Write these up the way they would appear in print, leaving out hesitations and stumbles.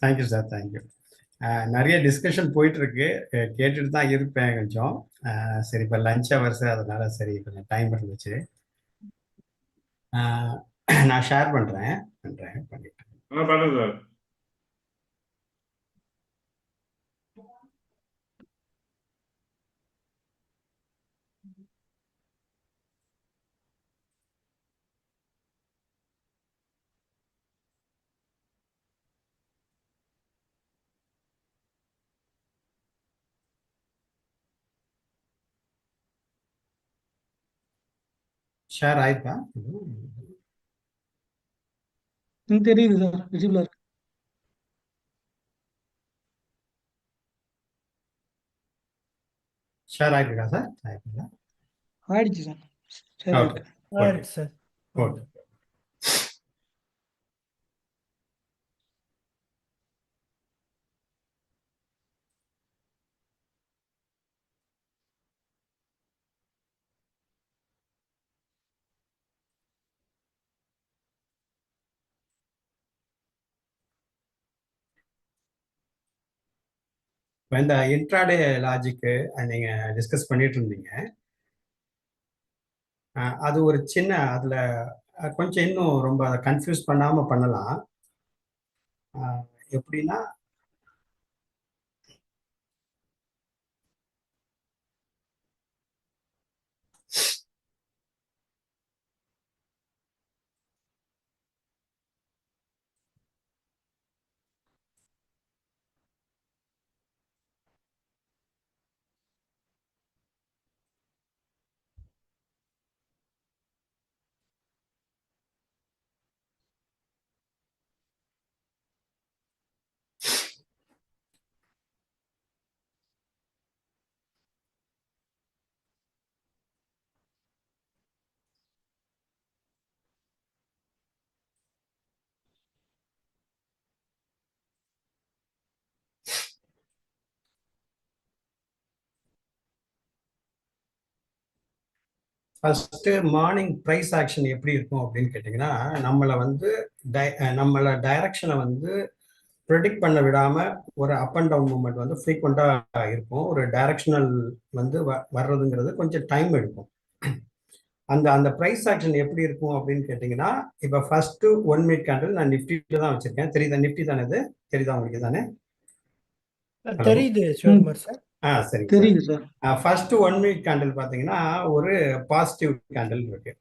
Thank you sir, thank you. நிறைய discussion போயிட்டு இருக்கு. கேட்டுட்டு தான் இருப்பேன் கொஞ்சம். சரி, இப்போ லஞ்ச் ஹவர்ஸ், அதனால சரி கொஞ்சம் டைம் இருந்துச்சு. அஹ், நான் ஷேர் பண்றேன் பண்ணிட்டு. பண்ணுங்க சார். ஷேர் ஆயிட்டா? தெரியுது சார், விசிபிளா இருக்கு. ஷேர் ஆயிட்டுருக்கா சார்? ஆயிட்டுங்களா? ஆயிடுச்சு சார். சரி, ஓகே ஆயிடுச்சு சார். ஓகே. இந்த இன்ட்ராடே லாஜிக்கு நீங்க டிஸ்கஸ் பண்ணிட்டு இருந்தீங்க. அது ஒரு சின்ன அதுல கொஞ்சம் இன்னும் ரொம்ப கன்ஃபியூஸ் பண்ணாம பண்ணலாம். எப்படின்னா, ஃபர்ஸ்ட் மார்னிங் ப்ரைஸ் ஆக்ஷன் எப்படி இருக்கும் அப்படின்னு கேட்டிங்கன்னா, நம்மளை டைரக்ஷனை ப்ரெடிக்ட் பண்ண விடாம ஒரு அப் அண்ட் டவுன் மூவ்மெண்ட் ஃப்ரீக்வெண்டா இருக்கும். ஒரு டைரக்ஷனல் வர்றதுங்கிறது கொஞ்சம் டைம் எடுக்கும். அந்த அந்த ப்ரைஸ் ஆக்ஷன் எப்படி இருக்கும் அப்படின்னு கேட்டிங்கன்னா, இப்போ ஃபர்ஸ்ட் 1 மினிட் கேண்டில் நான் நிஃப்டியில தான் வச்சிருக்கேன். தெரியுதா? நிஃப்டி தானே இது? தெரியுதா உங்களுக்கு தானே? தெரியுது சிவகுமார் சார். சரி, தெரியுது சார். ஃபர்ஸ்ட் 1 மினிட் கேண்டில் பார்த்தீங்கன்னா ஒரு பாசிட்டிவ் கேண்டில் இருக்கு.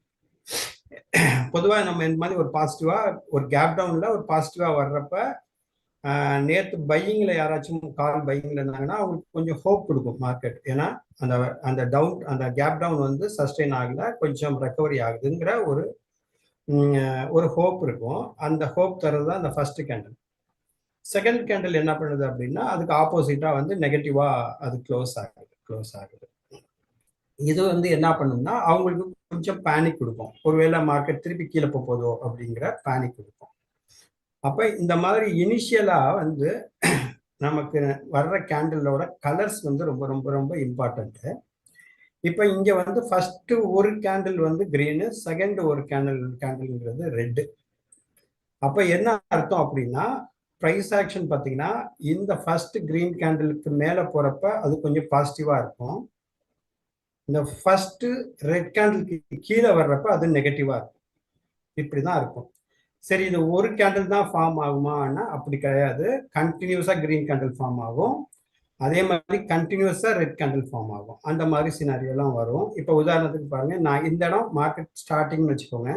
பொதுவாக நம்ம இந்த மாதிரி ஒரு பாசிட்டிவா ஒரு கேப் டவுன்ல ஒரு பாசிட்டிவா வர்றப்ப நேற்று பையிங்ல யாராச்சும் கால் பையிங்ல இருந்தாங்கன்னா அவங்களுக்கு கொஞ்சம் ஹோப் கொடுக்கும் மார்க்கெட். ஏன்னா அந்த அந்த டவுன் அந்த கேப் டவுன் சஸ்டெயின் ஆகல, கொஞ்சம் ரெக்கவரி ஆகுதுங்கிற ஒரு ஹோப் இருக்கும். அந்த ஹோப் தர்றது தான் அந்த ஃபர்ஸ்ட் கேண்டில். செகண்ட் கேண்டில் என்ன பண்ணுது அப்படின்னா அதுக்கு ஆப்போசிட்டா நெகட்டிவா அது க்ளோஸ் ஆகுது. இது என்ன பண்ணும்னா அவங்களுக்கு கொஞ்சம் பேனிக் கொடுக்கும். ஒருவேளை மார்க்கெட் திருப்பி கீழே போதோ அப்படிங்கிற பேனிக் கொடுக்கும். அப்ப இந்த மாதிரி இனிஷியலா நமக்கு வர்ற கேண்டிலோட கலர்ஸ் ரொம்ப ரொம்ப ரொம்ப இம்பார்ட்டன்ட். இப்ப இங்க ஃபர்ஸ்ட் ஒரு கேண்டில் கிரீனு, செகண்ட் ஒரு கேண்டில்ங்கிறது ரெட். அப்ப என்ன அர்த்தம் அப்படின்னா, பிரைஸ் ஆக்ஷன் பாத்தீங்கன்னா இந்த ஃபர்ஸ்ட் கிரீன் கேண்டிலுக்கு மேல போறப்ப அது கொஞ்சம் பாசிட்டிவா இருக்கும். இந்த ஃபர்ஸ்ட் ரெட் கேண்டிலுக்கு கீழே வர்றப்ப அது நெகட்டிவா இருக்கும். இப்படிதான் இருக்கும். சரி, இது ஒரு கேண்டில் தான் ஃபார்ம் ஆகுமான்னா அப்படி கிடையாது. கண்டினியூஸா கிரீன் கேண்டில் ஃபார்ம் ஆகும், அதே மாதிரி கண்டினியூஸா ரெட் கேண்டில் ஃபார்ம் ஆகும். அந்த மாதிரி சினாரியெல்லாம் வரும். இப்போ உதாரணத்துக்கு பாருங்க, நான் இந்த இடம் மார்க்கெட் ஸ்டார்டிங்னு வச்சுக்கோங்க.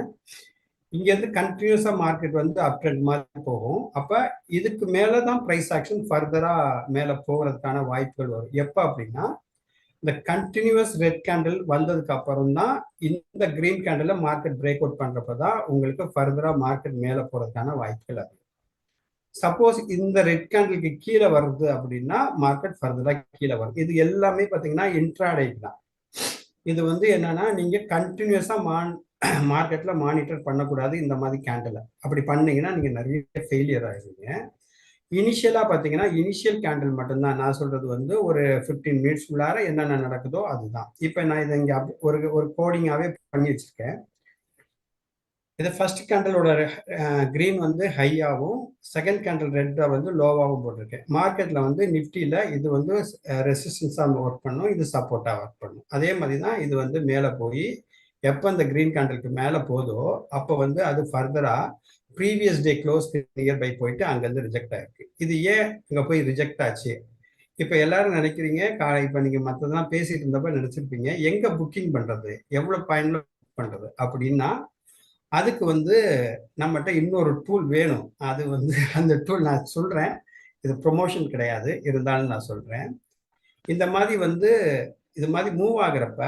இங்கேருந்து கண்டினியூஸா மார்க்கெட் அப் ட்ரெண்ட் மாதிரி போகும். அப்ப இதுக்கு மேலதான் பிரைஸ் ஆக்ஷன் ஃபர்தரா மேல போகிறதுக்கான வாய்ப்புகள் வரும். எப்ப அப்படின்னா இந்த கண்டினியூஸ் ரெட் கேண்டில் வந்ததுக்கு அப்புறம் தான் இந்த green candle market break out பண்றப்பதான் உங்களுக்கு ஃபர்தரா மார்க்கெட் மேல போறதுக்கான வாய்ப்புகள் அதிகம். சப்போஸ் இந்த ரெட் கேண்டிலுக்கு கீழே வருது அப்படின்னா மார்க்கெட் ஃபர்தரா கீழே வரும். இது எல்லாமே பாத்தீங்கன்னா இன்ட்ராடே தான். இது என்னன்னா நீங்க கண்டினியூஸா மார்க்கெட்ல மானிட்டர் பண்ணக்கூடாது. இந்த மாதிரி கேண்டில் அப்படி பண்ணீங்கன்னா நீங்க நிறைய ஃபெயிலியர் ஆயிருவீங்க. இனிஷியலா பாத்தீங்கன்னா இனிஷியல் கேண்டில் மட்டும்தான். நான் சொல்றது ஒரு 15 மினிட்ஸ் உள்ளார என்னென்ன நடக்குதோ அதுதான். இப்ப நான் இதை இங்க ஒரு கோடிங்காவே பண்ணி வச்சிருக்கேன். இது ஃபர்ஸ்ட் கேண்டலோட கிரீன் வந்து ஹையாகவும் செகண்ட் கேண்டல் ரெட்டை வந்து லோவாகவும் போட்டிருக்கேன். மார்க்கெட்ல வந்து நிஃப்டியில இது வந்து ரெசிஸ்டன்ஸாக ஒர்க் பண்ணும், இது சப்போர்ட்டாக ஒர்க் பண்ணும். அதே மாதிரி தான் இது வந்து மேலே போய் எப்போ இந்த கிரீன் கேண்டலுக்கு மேலே போதோ அப்போ வந்து அது ஃபர்தரா ப்ரீவியஸ் டே க்ளோஸ் நியர்பை போயிட்டு அங்கேருந்து ரிஜெக்ட் ஆயிருக்கு. இது ஏன் இங்கே போய் ரிஜெக்ட் ஆச்சு? இப்போ எல்லாரும் நினைக்கிறீங்க, இப்போ நீங்க மற்றதெல்லாம் பேசிட்டு இருந்தப்ப நினைச்சிருப்பீங்க எங்க புக்கிங் பண்றது, எவ்வளவு பாயிண்ட்ல புக் பண்றது அப்படின்னா, அதுக்கு வந்து நம்மகிட்ட இன்னொரு டூல் வேணும். அது வந்து அந்த டூல் நான் சொல்றேன், இது ப்ரொமோஷன் கிடையாது, இருந்தாலும் நான் சொல்றேன். இந்த மாதிரி வந்து இது மாதிரி மூவ் ஆகுறப்ப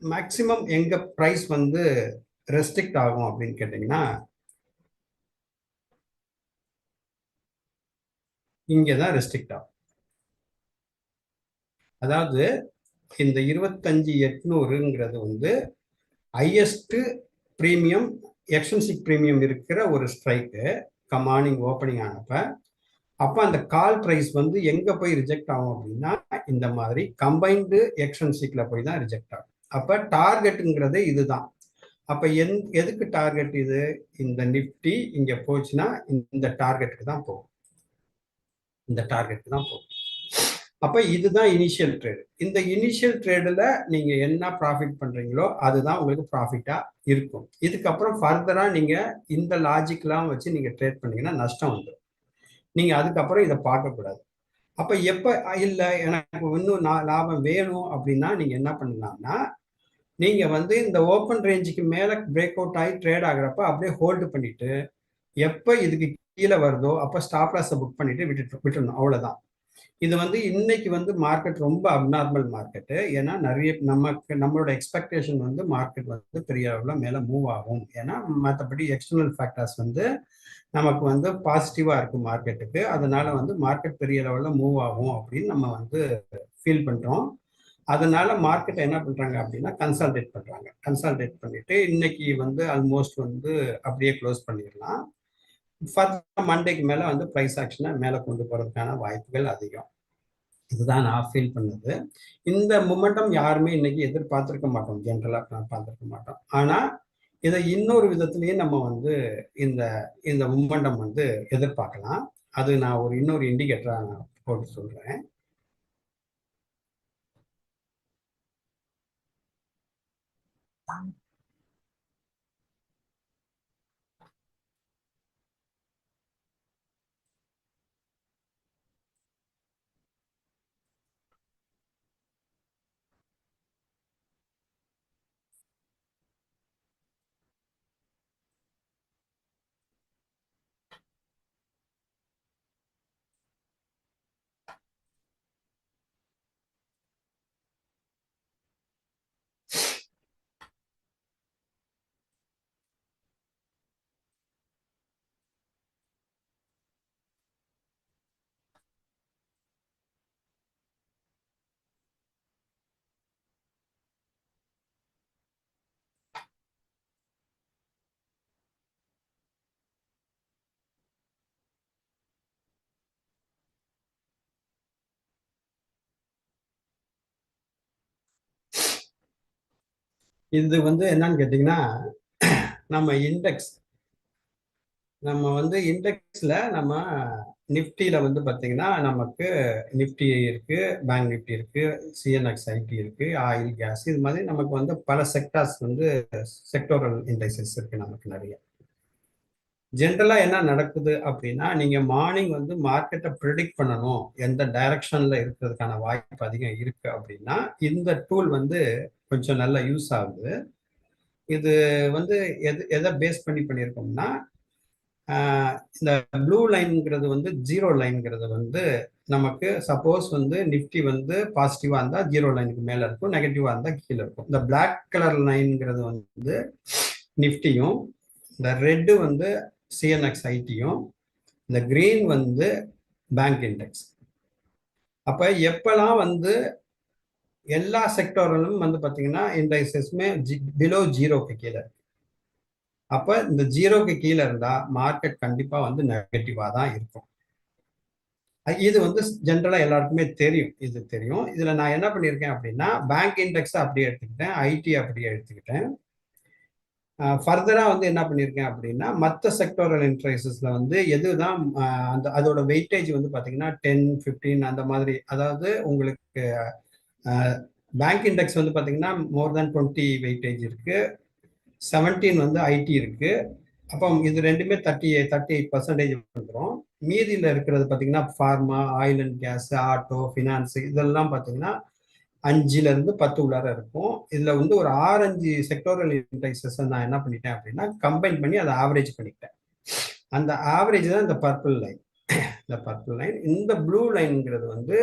மேக்சிமம் எங்க பிரைஸ் வந்து ரெஸ்ட்ரிக்ட் ஆகும் அப்படின்னு கேட்டீங்கன்னா, இங்கதான் ரெஸ்ட்ரிக்ட் ஆகும். அதாவது இந்த 25,800ங்கிறது வந்து ஹையஸ்ட் ப்ரீமியம் எக்ஸ்டென்சிவ் ப்ரீமியம் இருக்கிற ஒரு ஸ்ட்ரைக்கு மார்னிங் ஓப்பனிங் ஆனப்ப, அப்போ அந்த கால் ப்ரைஸ் வந்து எங்க போய் ரிஜெக்ட் ஆகும் அப்படின்னா இந்த மாதிரி கம்பைன்டு எக்ஸ்டென்சிவ்ல போய் தான் ரிஜெக்ட் ஆகும். அப்ப டார்கெட்டுங்கிறது இதுதான். அப்ப எதுக்கு டார்கெட்? இது இந்த நிஃப்டி இங்க போச்சுன்னா இந்த டார்கெட்டுக்கு தான் போகும், இந்த டார்கெட்டுக்கு தான் போகும். அப்ப இதுதான் இனிஷியல் ட்ரேடு. இந்த இனிஷியல் ட்ரேடுல நீங்க என்ன ப்ராஃபிட் பண்றீங்களோ அதுதான் உங்களுக்கு ப்ராஃபிட்டா இருக்கும். இதுக்கப்புறம் ஃபர்தரா நீங்க இந்த லாஜிக்லாம் வச்சு நீங்க ட்ரேட் பண்ணீங்கன்னா நஷ்டம் வந்துடும். நீங்க அதுக்கப்புறம் இதை பார்க்கக்கூடாது. அப்ப எப்ப இல்லை எனக்கு இன்னும் லாபம் வேணும் அப்படின்னா நீங்க என்ன பண்ணலாம்னா, நீங்க வந்து இந்த ஓப்பன் ரேஞ்சுக்கு மேல பிரேக் அவுட் ஆகி ட்ரேட் ஆகுறப்ப அப்படியே ஹோல்டு பண்ணிட்டு எப்ப இதுக்கு கீழே வருதோ அப்ப ஸ்டாப் லாஸை புக் பண்ணிட்டு விட்டுடணும், அவ்வளவுதான். இது வந்து இன்னைக்கு வந்து மார்க்கெட் ரொம்ப அப்நார்மல் மார்க்கெட்டு. ஏன்னா நிறைய நம்மளோட எக்ஸ்பெக்டேஷன் வந்து மார்க்கெட் வந்து பெரிய அளவில் மேலே மூவ் ஆகும். ஏன்னா மற்றபடி எக்ஸ்டர்னல் ஃபேக்டர்ஸ் வந்து நமக்கு வந்து பாசிட்டிவா இருக்கு மார்க்கெட்டுக்கு. அதனால வந்து மார்க்கெட் பெரிய லெவலில் மூவ் ஆகும் அப்படின்னு நம்ம வந்து ஃபீல் பண்றோம். அதனால மார்க்கெட்டை என்ன பண்றாங்க அப்படின்னா கன்சால்டேட் பண்றாங்க. கன்சால்டேட் பண்ணிட்டு இன்னைக்கு வந்து ஆல்மோஸ்ட் வந்து அப்படியே க்ளோஸ் பண்ணிடலாம். ஃபர்தர் மண்டேக்கு மேல வந்து பிரைஸ் ஆக்ஷனை மேலே கொண்டு போறதுக்கான வாய்ப்புகள் அதிகம். இதுதான் நான் ஃபீல் பண்ணது. இந்த மொமெண்டம் யாருமே இன்னைக்கு எதிர்பார்த்திருக்க மாட்டோம், ஜென்ரலா பார்த்திருக்க மாட்டோம். ஆனா இதை இன்னொரு விதத்திலேயே நம்ம வந்து இந்த இந்த மொமெண்டம் வந்து எதிர்பார்க்கலாம். அது நான் ஒரு இன்னொரு இண்டிகேட்டரா நான் போட்டு சொல்றேன். இது வந்து என்னன்னு கேட்டீங்கன்னா, நம்ம இண்டெக்ஸ்ல நம்ம நிஃப்டியில வந்து பாத்தீங்கன்னா நமக்கு நிஃப்டி இருக்கு, பேங்க் நிஃப்டி இருக்கு, சிஎன்எக்ஸ் ஐடி இருக்கு, ஆயில் கேஸ், இது மாதிரி நமக்கு வந்து பல செக்டார்ஸ் வந்து செக்டோரல் இண்டெக்ஸஸ் இருக்கு நமக்கு நிறைய. ஜென்ரலா என்ன நடக்குது அப்படின்னா, நீங்க மார்னிங் வந்து மார்க்கெட்டை ப்ரிடிக்ட் பண்ணணும், எந்த டைரக்ஷன்ல இருக்கிறதுக்கான வாய்ப்பு அதிகம் இருக்கு அப்படின்னா இந்த டூல் வந்து கொஞ்சம் நல்லா யூஸ் ஆகுது. இது வந்து எதை பேஸ் பண்ணியிருக்கோம்னா, இந்த ப்ளூ லைன்ங்கிறது வந்து ஜீரோ லைன்ங்கிறது வந்து நமக்கு சப்போஸ் வந்து நிஃப்டி வந்து பாசிட்டிவா இருந்தா ஜீரோ லைனுக்கு மேல இருக்கும், நெகட்டிவா இருந்தா கீழே இருக்கும். இந்த பிளாக் கலர் லைன்ங்கிறது வந்து நிஃப்டியும், இந்த ரெட்டு வந்து சிஎன்எக்ஸ் ஐடியும், இந்த கிரீன் வந்து பேங்க் இண்டெக்ஸ். அப்ப எப்பெல்லாம் வந்து எல்லா செக்டரிலும் வந்து பாத்தீங்கன்னா இண்டெக்ஸஸ்மே பிலோ ஜீரோக்கு கீழே இருக்கு, அப்ப இந்த ஜீரோக்கு கீழே இருந்தா மார்க்கெட் கண்டிப்பா வந்து நெகட்டிவா தான் இருக்கும். இது வந்து ஜென்ரலா எல்லாருக்குமே தெரியும், இது தெரியும். இதுல நான் என்ன பண்ணியிருக்கேன் அப்படின்னா பேங்க் இண்டெக்ஸ் அப்படியே எடுத்துக்கிட்டேன், ஐடி அப்படியே எடுத்துக்கிட்டேன். ஃபர்தரா வந்து என்ன பண்ணியிருக்கேன் அப்படின்னா மற்ற செக்டோரல் இன்ட்ரைசஸ்ல வந்து எதுதான் அந்த அதோட வெயிட்டேஜ் வந்து பாத்தீங்கன்னா 10-15 அந்த மாதிரி. அதாவது உங்களுக்கு பேங்க் இண்டெக்ஸ் வந்து பாத்தீங்கன்னா மோர் தேன் 20 வெயிட்டேஜ் இருக்கு, 17 வந்து ஐடி இருக்கு. அப்போ இது ரெண்டுமே 38% வந்துடும். மீதியில் இருக்கிறது பார்த்தீங்கன்னா pharma, oil and gas, auto, finance இதெல்லாம் பார்த்தீங்கன்னா 5-10 உள்ளார இருக்கும். இதுல வந்து ஒரு 6-5 செக்டோரல் இண்டைசஸ் நான் என்ன பண்ணிட்டேன் அப்படின்னா கம்பைன் பண்ணி அதை ஆவரேஜ் பண்ணிட்டேன். அந்த ஆவரேஜ் தான் இந்த பர்பிள் லைன். இந்த பர்பிள் லைன். இந்த ப்ளூ லைன்ங்கிறது வந்து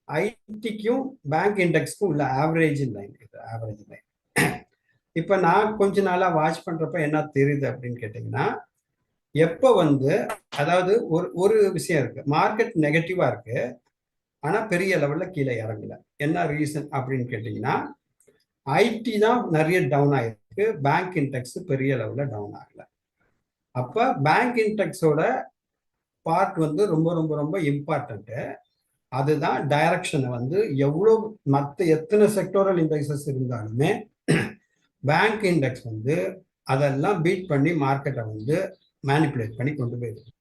ஐடிக்கும் பேங்க் இண்டெக்ஸ்க்கும் உள்ள ஆவரேஜ் லைன். இது ஆவரேஜ் லைன். இப்ப நான் கொஞ்ச நாளா வாட்ச் பண்றப்ப என்ன தெரியுது அப்படின்னு கேட்டீங்கன்னா, எப்ப வந்து அதாவது ஒரு விஷயம் இருக்கு, மார்க்கெட் நெகட்டிவா இருக்கு, ஆனா பெரிய லெவல்ல கீழே இறங்கல. என்ன ரீசன் அப்படின்னு கேட்டீங்கன்னா, ஐடி தான் நிறைய டவுன் ஆயிருக்கு, பேங்க் இண்டெக்ஸ் பெரிய லெவல்ல டவுன் ஆகல. அப்ப பேங்க் இண்டெக்ஸோட பார்ட் வந்து ரொம்ப ரொம்ப ரொம்ப இம்பார்ட்டன்ட். அதுதான் டைரக்ஷனை வந்து எவ்வளவு மற்ற எத்தனை செக்டோரல் இண்டெக்ஸஸ் இருந்தாலுமே பேங்க் இண்டெக்ஸ் வந்து அதெல்லாம் பீட் பண்ணி மார்க்கெட்டை வந்து மேனிப்புலேட் பண்ணி கொண்டு போயிருக்கு.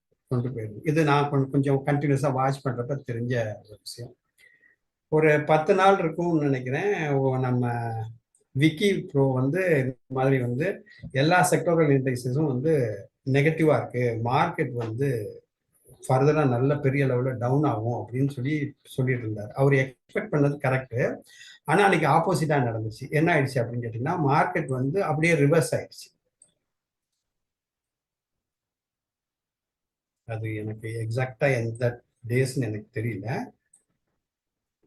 இது நான் கொஞ்சம் கண்டினியூஸா வாட்ச் பண்றப்ப தெரிஞ்ச ஒரு விஷயம். ஒரு 10 நாள் இருக்கும்னு நினைக்கிறேன், நம்ம விக்கி ப்ரோ வந்து இந்த மாதிரி வந்து எல்லா செக்டோரல் இண்டெக்ஸஸும் வந்து நெகட்டிவா இருக்கு, மார்க்கெட் வந்து ஃபர்தரா நல்ல பெரிய லெவல்ல டவுன் ஆகும் அப்படின்னு சொல்லிட்டு இருந்தார். அவர் எக்ஸ்பெக்ட் பண்ணது கரெக்ட். ஆனா அன்னைக்கு ஆப்போசிட்டா நடந்துச்சு. என்ன ஆயிடுச்சு அப்படின்னு கேட்டீங்கன்னா, மார்க்கெட் வந்து அப்படியே ரிவர்ஸ் ஆயிடுச்சு. அது எனக்கு எக்ஸாக்டா எந்த டேஸ்ன்னு எனக்கு தெரியல.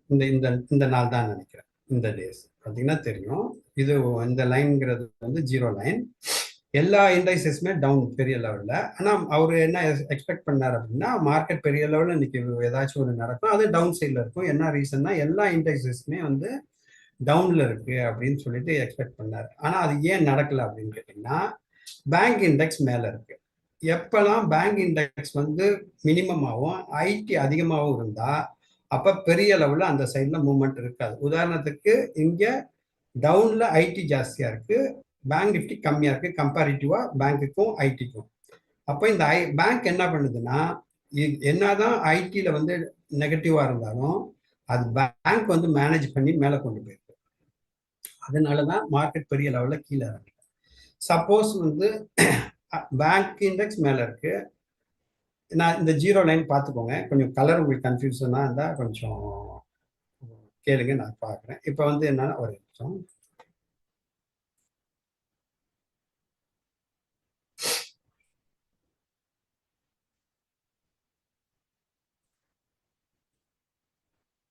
இந்த இந்த இந்த நாள் தான் நினைக்கிறேன். இந்த டேஸ் பார்த்தீங்கன்னா தெரியும். இது இந்த லைன்ங்கிறது வந்து 0 லைன். எல்லா இண்டைசஸுமே டவுன் பெரிய லெவல்ல. ஆனா அவர் என்ன எக்ஸ்பெக்ட் பண்ணார் அப்படின்னா, மார்க்கெட் பெரிய லெவல்ல இன்னைக்கு ஏதாச்சும் ஒன்று நடக்கும், அது டவுன் சைட்ல இருக்கும். என்ன ரீசன்னா எல்லா இண்டைசஸுமே வந்து டவுன்ல இருக்கு அப்படின்னு சொல்லிட்டு எக்ஸ்பெக்ட் பண்ணாரு. ஆனா அது ஏன் நடக்கல அப்படின்னு கேட்டீங்கன்னா, பேங்க் இண்டெக்ஸ் மேல இருக்கு. எப்பெல்லாம் பேங்க் இண்டெக்ஸ் வந்து மினிமமாகவும் ஐடி அதிகமாகவும் இருந்தா அப்ப பெரிய லெவல்ல அந்த சைட்ல மூவ்மெண்ட் இருக்காது. உதாரணத்துக்கு இங்க டவுன்ல ஐடி ஜாஸ்தியா இருக்கு, பேங்க் நிஃப்டி கம்மியா இருக்கு கம்பேரிட்டிவா பேங்க்குக்கும் ஐடிக்கும். அப்ப இந்த பேங்க் என்ன பண்ணுதுன்னா, என்னதான் ஐடில வந்து நெகட்டிவா இருந்தாலும் அது பேங்க் வந்து மேனேஜ் பண்ணி மேல கொண்டு போயிருக்கு. அதனாலதான் மார்க்கெட் பெரிய லெவல்ல கீழே இறங்கல. சப்போஸ் வந்து பேங்க் இண்டெக்ஸ் மேல இருக்கு, நான் இந்த 0 லைன் பார்த்துக்கோங்க. கொஞ்சம் கலர் உங்களுக்கு கன்ஃபியூஷனா இருந்தா கொஞ்சம் கேளுங்க, நான் பார்க்குறேன். இப்போ வந்து என்னன்னா ஒரு நிமிஷம்.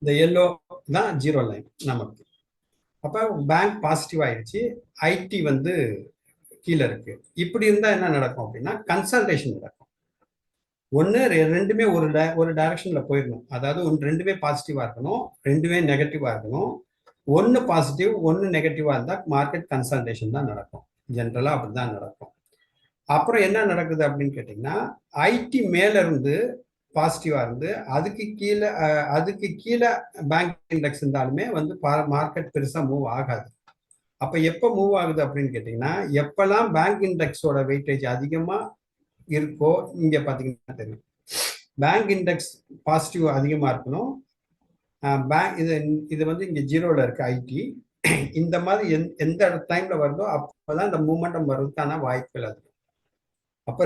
இந்த எல்லோ தான் 0 லைன் நமக்கு. அப்ப பேங்க் பாசிட்டிவ் ஆயிடுச்சு, ஐடி வந்து கீழே இருக்கு. இப்படி இருந்தா என்ன நடக்கும் அப்படின்னா கன்சல்டேஷன் நடக்கும். ஒன்று ரெண்டுமே ஒரு டைரக்ஷன்ல போயிடணும். அதாவது ரெண்டுமே பாசிட்டிவா இருக்கணும், ரெண்டுமே நெகட்டிவா இருக்கணும். ஒன்று பாசிட்டிவ் ஒன்று நெகட்டிவா இருந்தால் மார்க்கெட் கன்சல்டேஷன் தான் நடக்கும். ஜென்ரலா அப்படிதான் நடக்கும். அப்புறம் என்ன நடக்குது அப்படின்னு கேட்டீங்கன்னா, ஐடி மேல இருந்து பாசிட்டிவா இருந்து அதுக்கு கீழே பேங்க் இண்டெக்ஸ் இருந்தாலுமே வந்து மார்க்கெட் பெருசா மூவ் ஆகாது. அப்ப எப்ப மூவ் ஆகுது அப்படின்னு கேட்டீங்கன்னா, எப்பெல்லாம் பேங்க் இண்டெக்ஸோட வெயிட்டேஜ் அதிகமா இருக்கோ, இங்க பாத்தீங்கன்னா தெரியும், பேங்க் இண்டெக்ஸ் பாசிட்டிவ் அதிகமா இருக்கணும். இது வந்து இங்க 0ல இருக்கு ஐடி. இந்த மாதிரி எந்த டைம்ல வருதோ அப்பதான் இந்த மூமெண்டம் வர்றதுக்கான வாய்ப்புகள் அதிகம். அப்ப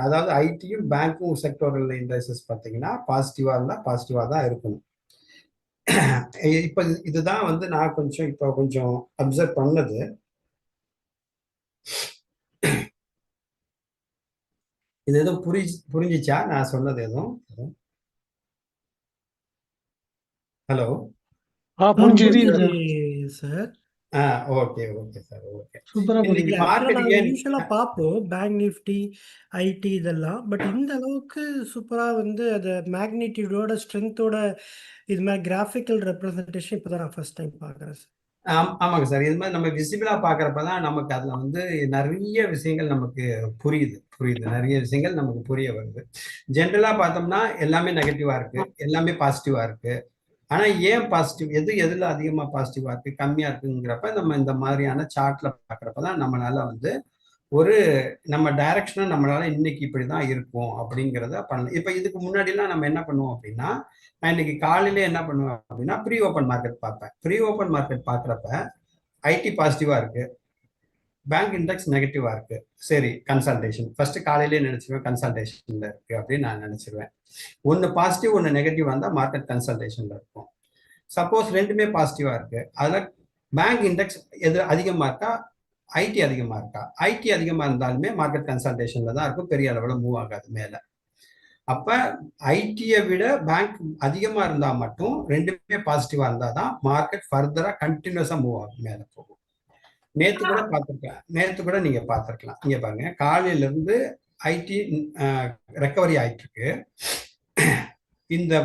அதாவது ஐடியும் பேங்க்கும் செக்டோரல் இண்டஸ்ட்ரீஸ் பார்த்தீங்கன்னா பாசிட்டிவா இருந்தா பாசிட்டிவா தான் இருக்கணும். இப்ப இதுதான் வந்து நான் கொஞ்சம் அப்சர்வ் பண்ணது. இது எதுவும் புரிஞ்சிச்சா நான் சொன்னது எதுவும்? ஹலோ. புரிஞ்சுது sir. Okay okay sir, okay. சூப்பரா இன்னைக்கு புரியுது. மார்க்கெட் நாங்க ஏன் யூஸ்வலா பார்ப்போம் பேங்க் நிஃப்டி, ஐடி இதெல்லாம். பட் இந்த அளவுக்கு சூப்பரா வந்து அது மேக்னிடியூடோட ஸ்ட்ரென்த்தோட இது மாதிரி கிராஃபிக்கல் ரெப்ரசன்டேஷன் இப்பதான் நான் ஃபர்ஸ்ட் டைம் பார்க்குறேன் சார். ஆமாங்க சார். இது மாதிரி நம்ம விசிபிளா பாக்குறப்பதான் நமக்கு அதுல வந்து நிறைய விஷயங்கள் நமக்கு புரியுது. நிறைய விஷயங்கள் நமக்கு புரிய வருது. ஜென்ரலா பார்த்தோம்னா எல்லாமே நெகட்டிவா இருக்கு, எல்லாமே பாசிட்டிவா இருக்கு. ஆனா ஏன் பாசிட்டிவ், எதுல அதிகமா பாசிட்டிவா இருக்கு கம்மியா இருக்குங்கிறப்ப நம்ம இந்த மாதிரியான சார்ட்ல பாக்குறப்பதான் நம்மளால வந்து ஒரு நம்ம டைரக்ஷனா நம்மளால இன்னைக்கு இப்படிதான் இருக்கும் அப்படிங்கிறத பண்ணலாம். இப்ப இதுக்கு முன்னாடி எல்லாம் நம்ம என்ன பண்ணுவோம் அப்படின்னா, நான் இன்னைக்கு காலையில என்ன பண்ணுவேன் அப்படின்னா ப்ரீ ஓப்பன் மார்க்கெட் பார்ப்பேன். ப்ரீ ஓப்பன் மார்க்கெட் பாக்குறப்ப ஐடி பாசிட்டிவா இருக்கு, பேங்க் இண்டெக்ஸ் நெகட்டிவா இருக்கு. சரி, கன்சல்டேஷன் ஃபர்ஸ்ட் காலையிலேயே நினைச்சிருவேன், கன்சல்டேஷன்ல இருக்கு அப்படின்னு நான் நினைச்சிருவேன். ஒன்னு பாசிட்டிவ் ஒன்னு நெகட்டிவ் வந்தா மார்க்கெட் கன்சல்டேஷன்ல இருக்கும். சப்போஸ் ரெண்டுமே பாசிட்டிவா இருக்கு, அதுல பேங்க் இண்டெக்ஸ் எது அதிகமா இருக்கா, ஐடி அதிகமா இருக்கா? ஐடி அதிகமா இருந்தாலுமே மார்க்கெட் கன்சல்டேஷன்ல தான் இருக்கும், பெரிய அளவுல மூவ் ஆகாது மேல. அப்ப ஐடியை விட பேங்க் அதிகமா இருந்தா மட்டும், ரெண்டுமே பாசிட்டிவா இருந்தா தான் மார்க்கெட் ஃபர்தரா கண்டினியூஸா மூவ் ஆகும், மேல போகும். நேத்து கூட பார்த்திருக்கலாம், நேத்து கூட நீங்க பார்த்திருக்கலாம். இங்க பாருங்க, காலையில இருந்து ஐடி ரெக்கவரி ஆயிட்டு இருக்கு. இந்த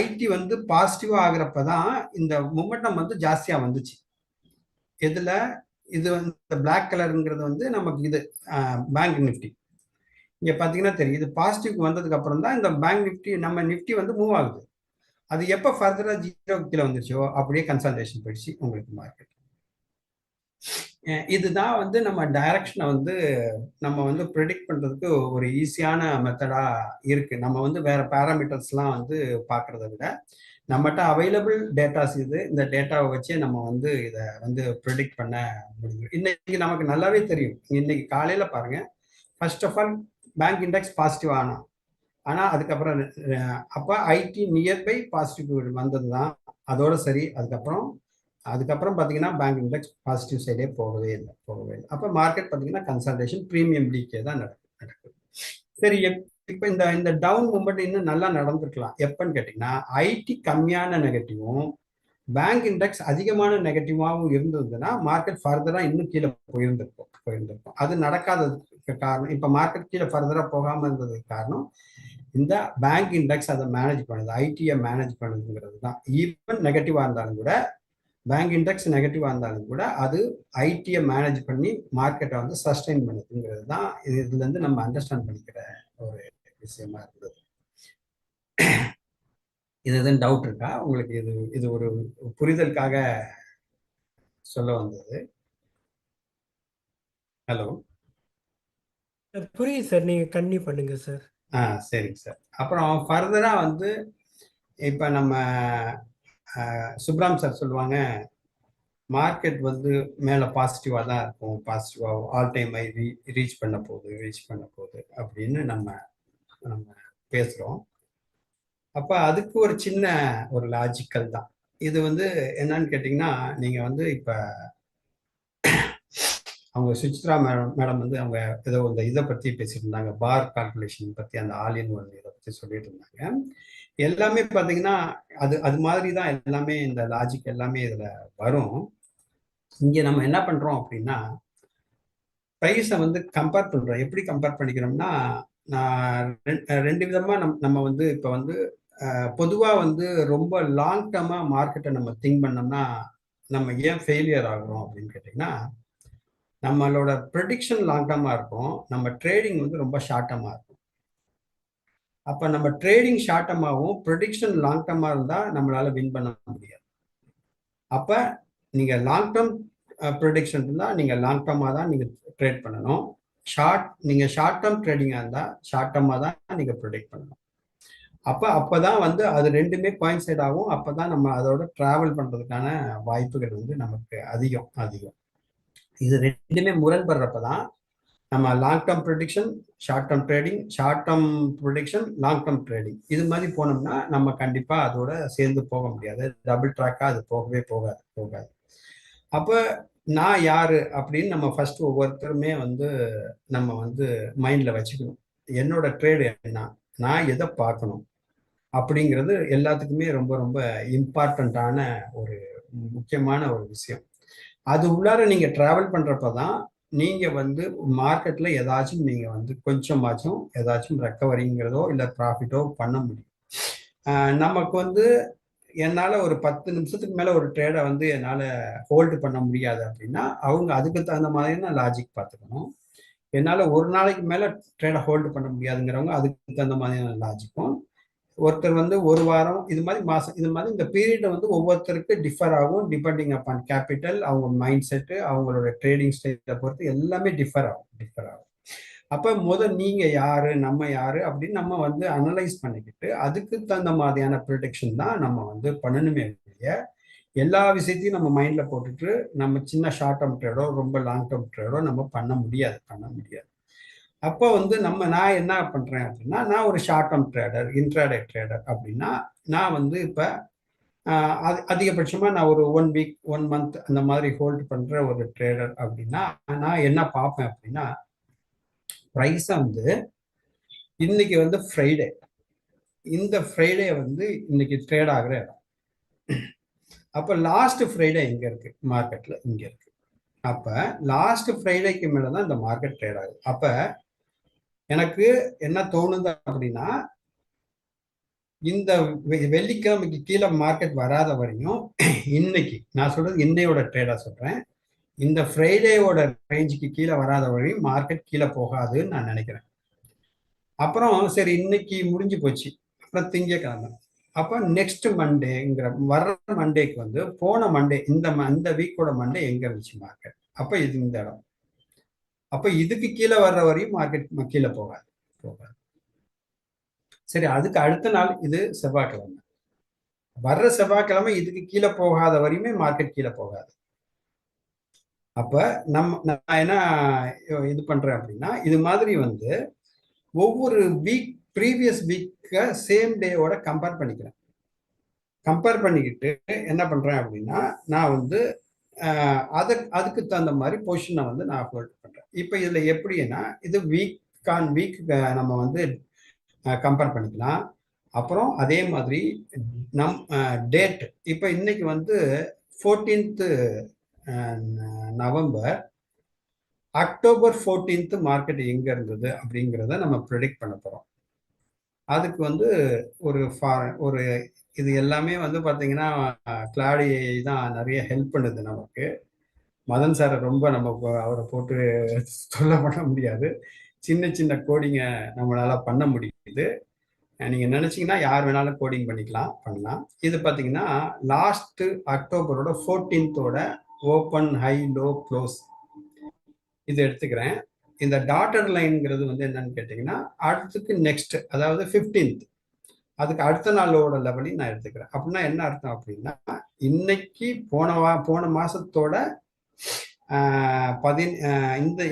ஐடி வந்து பாசிட்டிவா ஆகுறப்பதான் இந்த மொமெண்டம் வந்து ஜாஸ்தியா வந்துச்சு. எதுல இது வந்து பிளாக் கலருங்கிறது வந்து நமக்கு இது பேங்க் நிஃப்டி. இங்க பாத்தீங்கன்னா தெரியும், இது பாசிட்டிவ் வந்ததுக்கு அப்புறம் தான் இந்த பேங்க் நிஃப்டி நம்ம நிஃப்டி வந்து மூவ் ஆகுது. அது எப்ப ஃபர்தரா 0 கீழே வந்துருச்சோ அப்படியே கன்சல்டேஷன் போயிடுச்சு உங்களுக்கு மார்க்கெட். இதுதான் வந்து நம்ம டைரக்ஷனை வந்து நம்ம வந்து ப்ரெடிக்ட் பண்றதுக்கு ஒரு ஈஸியான மெத்தடா இருக்கு. நம்ம வந்து வேற பேராமீட்டர்ஸ்லாம் வந்து பாக்குறத விட நம்மகிட்ட அவைலபிள் டேட்டாஸ் இது, இந்த டேட்டாவை வச்சே நம்ம வந்து இதை வந்து ப்ரெடிக்ட் பண்ண முடியும். இன்னைக்கு நமக்கு நல்லாவே தெரியும். இன்னைக்கு காலையில பாருங்க, first of all bank index positive ஆனா அதுக்கப்புறம் அப்ப ஐடி நியர்பை பாசிட்டிவ் வந்தது தான் அதோட சரி. அதுக்கப்புறம் பாத்தீங்கன்னா பேங்க் இண்டெக்ஸ் பாசிட்டிவ் சைடே போகவே இல்லை. அப்ப மார்க்கெட் பாத்தீங்கன்னா கன்சல்டேஷன் ப்ரீமியம் டீக்கே தான் நடக்குது. சரி, இப்ப இந்த டவுன் மூவ்மெண்ட் இன்னும் நல்லா நடந்திருக்கலாம். எப்பன்னு கேட்டீங்கன்னா, ஐடி கம்மியான நெகட்டிவும் பேங்க் இண்டெக்ஸ் அதிகமான நெகட்டிவாகவும் இருந்ததுன்னா மார்க்கெட் ஃபர்தரா இன்னும் கீழே போயிருந்திருக்கும். அது நடக்காததுக்கு காரணம், இப்ப மார்க்கெட் கீழே ஃபர்தரா போகாம இருந்ததுக்கு காரணம் இந்த பேங்க் இண்டெக்ஸ் அதை மேனேஜ் பண்ணுது, ஐடியை மேனேஜ் பண்ணுதுங்கிறது தான். ஈவன் நெகட்டிவா இருந்தாலும் கூட, பேங்க் இண்டெக்ஸ் நெகட்டிவா இருந்தாலும் கூட அது ஐடியை மேனேஜ் பண்ணி மார்க்கெட்டை வந்து சஸ்டைன் பண்ணுதுங்கிறது தான் இதுல இருந்து நம்ம அண்டர்ஸ்டாண்ட் பண்ணிக்கிற ஒரு விஷயமா இருந்தது. இது எதுவும் டவுட் இருக்கா உங்களுக்கு? இது ஒரு புரிதலுக்காக சொல்ல வந்தது. ஹலோ, புரியுது சார், நீங்க கண்டினியூ பண்ணுங்க சார். சரிங்க சார். அப்புறம் ஃபர்தரா வந்து இப்ப நம்ம சுப்ராம் சார் சொல்லுவாங்க, மார்க்கெட் வந்து மேல பாசிட்டிவா தான் இருக்கும், பாசிட்டிவா ஆல் டைம் ஐ ரீச் பண்ண போகுது அப்படின்னு நம்ம பேசுறோம். அப்ப அதுக்கு ஒரு சின்ன ஒரு லாஜிக்கல் தான் இது. வந்து என்னன்னு கேட்டீங்கன்னா, நீங்க வந்து இப்ப அவங்க சுசித்ரா மேடம் வந்து அவங்க ஏதோ இந்த இதை பத்தி பேசிட்டு இருந்தாங்க, பார் கால்குலேஷன் பத்தி, அந்த ஆல் இன் ஒன் இதை பத்தி சொல்லிட்டு இருந்தாங்க. எல்லாமே பாத்தீங்கன்னா அது மாதிரி தான் எல்லாமே, இந்த லாஜிக் எல்லாமே இதுல வரும். இங்க நம்ம என்ன பண்றோம் அப்படின்னா, ப்ரைஸை வந்து கம்பேர் பண்றோம். எப்படி கம்பேர் பண்ணிக்கிறோம்னா, நான் ரெண்டு விதமா நம்ம வந்து இப்ப வந்து பொதுவா வந்து ரொம்ப லாங் டேர்மா மார்க்கெட்டை நம்ம திங்க் பண்ணோம்னா நம்ம ஏன் ஃபெயிலியர் ஆகுறோம் அப்படின்னு கேட்டீங்கன்னா, நம்மளோட ப்ரெடிக்ஷன் லாங் டேர்மா இருக்கும், நம்ம ட்ரேடிங் வந்து ரொம்ப ஷார்ட் டேர்மா இருக்கும். அப்ப நம்ம ட்ரேடிங் ஷார்ட் டேர்மாவும் ப்ரெடிக்ஷன் லாங் டேர்மா இருந்தா நம்மளால வின் பண்ண முடியாது. அப்ப நீங்க லாங் டேர்ம் ப்ரெடிக்ஷன் இருந்தா நீங்க லாங் டேர்மா தான் நீங்க ட்ரேட் பண்ணணும். நீங்க ஷார்ட் டேர்ம் ட்ரேடிங்கா இருந்தா ஷார்ட் டேர்மா தான் நீங்க ப்ரெடிக்ட் பண்ணணும். அப்பதான் வந்து அது ரெண்டுமே கோயின்சைட் ஆகும். அப்பதான் நம்ம அதோட டிராவல் பண்றதுக்கான வாய்ப்புகள் வந்து நமக்கு அதிகம். இது ரெண்டுமே முரண்படுறப்பதான் நம்ம long term prediction, short term trading, short term prediction, long term trading, இது மாதிரி போனோம்னா நம்ம கண்டிப்பா அதோட சேர்ந்து போக முடியாது. டபுள் ட்ராக்கா அது போகவே போகாது. அப்ப நான் யாரு அப்படின்னு நம்ம ஃபர்ஸ்ட் ஒவ்வொருத்தருமே வந்து நம்ம வந்து மைண்ட்ல வச்சுக்கணும். என்னோட ட்ரேடு என்ன, நான் எதை பார்க்கணும் அப்படிங்கிறது எல்லாத்துக்குமே ரொம்ப ரொம்ப இம்பார்ட்டண்ட்டான ஒரு முக்கியமான ஒரு விஷயம். அது உள்ளார நீங்க டிராவல் பண்றப்பதான் நீங்க வந்து மார்க்கெட்ல ஏதாச்சும் நீங்க வந்து கொஞ்சமாச்சும் ஏதாச்சும் ரெக்கவரிங்கிறதோ இல்ல ப்ராஃபிட்டோ பண்ண முடியும். நமக்கு வந்து என்னால ஒரு 10 நிமிஷத்துக்கு மேல ஒரு ட்ரேடை வந்து என்னால ஹோல்டு பண்ண முடியாது அப்படின்னா அவங்க அதுக்கு தகுந்த மாதிரியான லாஜிக் பார்த்துக்கணும். என்னால ஒரு நாளைக்கு மேல ட்ரேடை ஹோல்டு பண்ண முடியாதுங்கிறவங்க அதுக்கு தகுந்த மாதிரியான லாஜிக்கும், ஒருத்தர் வந்து ஒரு வாரம் இது மாதிரி மாசம் இது மாதிரி இந்த பீரியட் வந்து ஒவ்வொருத்தருக்கு டிஃபர் ஆகும் டிபெண்டிங் அப்பான் கேபிட்டல், அவங்க மைண்ட் செட்டு, அவங்களோட ட்ரேடிங் ஸ்டைலை பொறுத்து எல்லாமே டிஃபர் ஆகும். அப்ப நீங்க யாரு நம்ம யாரு அப்படின்னு நம்ம வந்து அனலைஸ் பண்ணிக்கிட்டு அதுக்கு தகுந்த மாதிரியான ப்ரிடிக்ஷன் தான் நம்ம வந்து பண்ணணுமே இல்லைய எல்லா விஷயத்தையும் நம்ம மைண்ட்ல போட்டுட்டு நம்ம சின்ன ஷார்ட் டேர்ம் ட்ரேடோ ரொம்ப லாங் டேர்ம் ட்ரேடோ நம்ம பண்ண முடியாது. அப்போ வந்து நான் என்ன பண்றேன் அப்படின்னா, நான் ஒரு short term trader, intraday trader அப்படின்னா நான் வந்து இப்போ அதிகபட்சமா நான் ஒரு 1 வீக் 1 மந்த் அந்த மாதிரி ஹோல்ட் பண்ற ஒரு ட்ரேடர் அப்படின்னா நான் என்ன பார்ப்பேன் அப்படின்னா, ப்ரைஸை வந்து இன்னைக்கு வந்து ஃப்ரைடே, இந்த ஃப்ரைடே வந்து இன்னைக்கு ட்ரேட் ஆகிற இடம். அப்போ லாஸ்ட் ஃப்ரைடே எங்க இருக்கு மார்க்கெட்ல? இங்க இருக்கு. அப்ப லாஸ்ட் ஃப்ரைடேக்கு மேலதான் இந்த மார்க்கெட் ட்ரேட் ஆகுது. அப்ப எனக்கு என்ன தோணுது அப்படின்னா, இந்த வெள்ளிக்கிழமைக்கு கீழே மார்க்கெட் வராத வரையும் இன்னைக்கு நான் சொல்றது இன்னையோட ட்ரேடா சொல்றேன், இந்த ஃப்ரைடேயோட ரேஞ்சுக்கு கீழே வராத வரையும் மார்க்கெட் கீழே போகாதுன்னு நான் நினைக்கிறேன். அப்புறம் சரி இன்னைக்கு முடிஞ்சு போச்சு, அப்புறம் திங்கக்கிழமை, அப்ப நெக்ஸ்ட் மண்டேங்கிற வர்ற மண்டேக்கு வந்து போன மண்டே இந்த வீக்கோட மண்டே எங்க இருந்துச்சு மார்க்கெட்? அப்ப இது இந்த இடம். அப்ப இதுக்கு கீழே வர்ற வரையும் மார்க்கெட் கீழே போகாது. சரி, அதுக்கு அடுத்த நாள் இது செவ்வாய்க்கிழமை, வர்ற செவ்வாய்க்கிழமை இதுக்கு கீழே போகாத வரையுமே மார்க்கெட் கீழே போகாது. அப்ப நான் என்ன இது பண்றேன் அப்படின்னா, இது மாதிரி வந்து ஒவ்வொரு வீக் ப்ரீவியஸ் வீக்க சேம் டேயோட கம்பேர் பண்ணிக்கிறேன். கம்பேர் பண்ணிக்கிட்டு என்ன பண்றேன் அப்படின்னா, நான் வந்து அதுக்கு தகுந்த மாதிரி பொசிஷனை வந்து நான் ஹோல்ட் பண்றேன். இப்போ இதுல எப்படின்னா, இது வீக் ஆன் வீக் நம்ம வந்து கம்பேர் பண்ணிக்கலாம். அப்புறம் அதே மாதிரி டேட், இப்போ இன்னைக்கு வந்து 14th November, October 14th market எங்க இருந்தது அப்படிங்கிறத நம்ம ப்ரெடிக்ட் பண்ண போறோம். அதுக்கு வந்து ஒரு இது எல்லாமே வந்து பார்த்தீங்கன்னா கிளாடி தான் நிறைய ஹெல்ப் பண்ணுது நமக்கு. மதன் சாரை ரொம்ப நம்ம அவரை போட்டு சொல்ல பண்ண முடியாது. சின்ன சின்ன கோடிங்கை நம்மளால பண்ண முடியுது. நீங்க நினைச்சீங்கன்னா யார் வேணாலும் கோடிங் பண்ணலாம். இது பார்த்தீங்கன்னா லாஸ்ட் அக்டோபரோட 14th open high low close இது எடுத்துக்கிறேன். இந்த டாட்டர் லைன்ங்கிறது வந்து என்னன்னு கேட்டீங்கன்னா அடுத்துக்கு நெக்ஸ்ட், அதாவது 15th, அதுக்கு அடுத்த நாளோட லெவலையும் நான் எடுத்துக்கிறேன். அப்படின்னா என்ன அர்த்தம் அப்படின்னா, இன்னைக்கு போன மாசத்தோட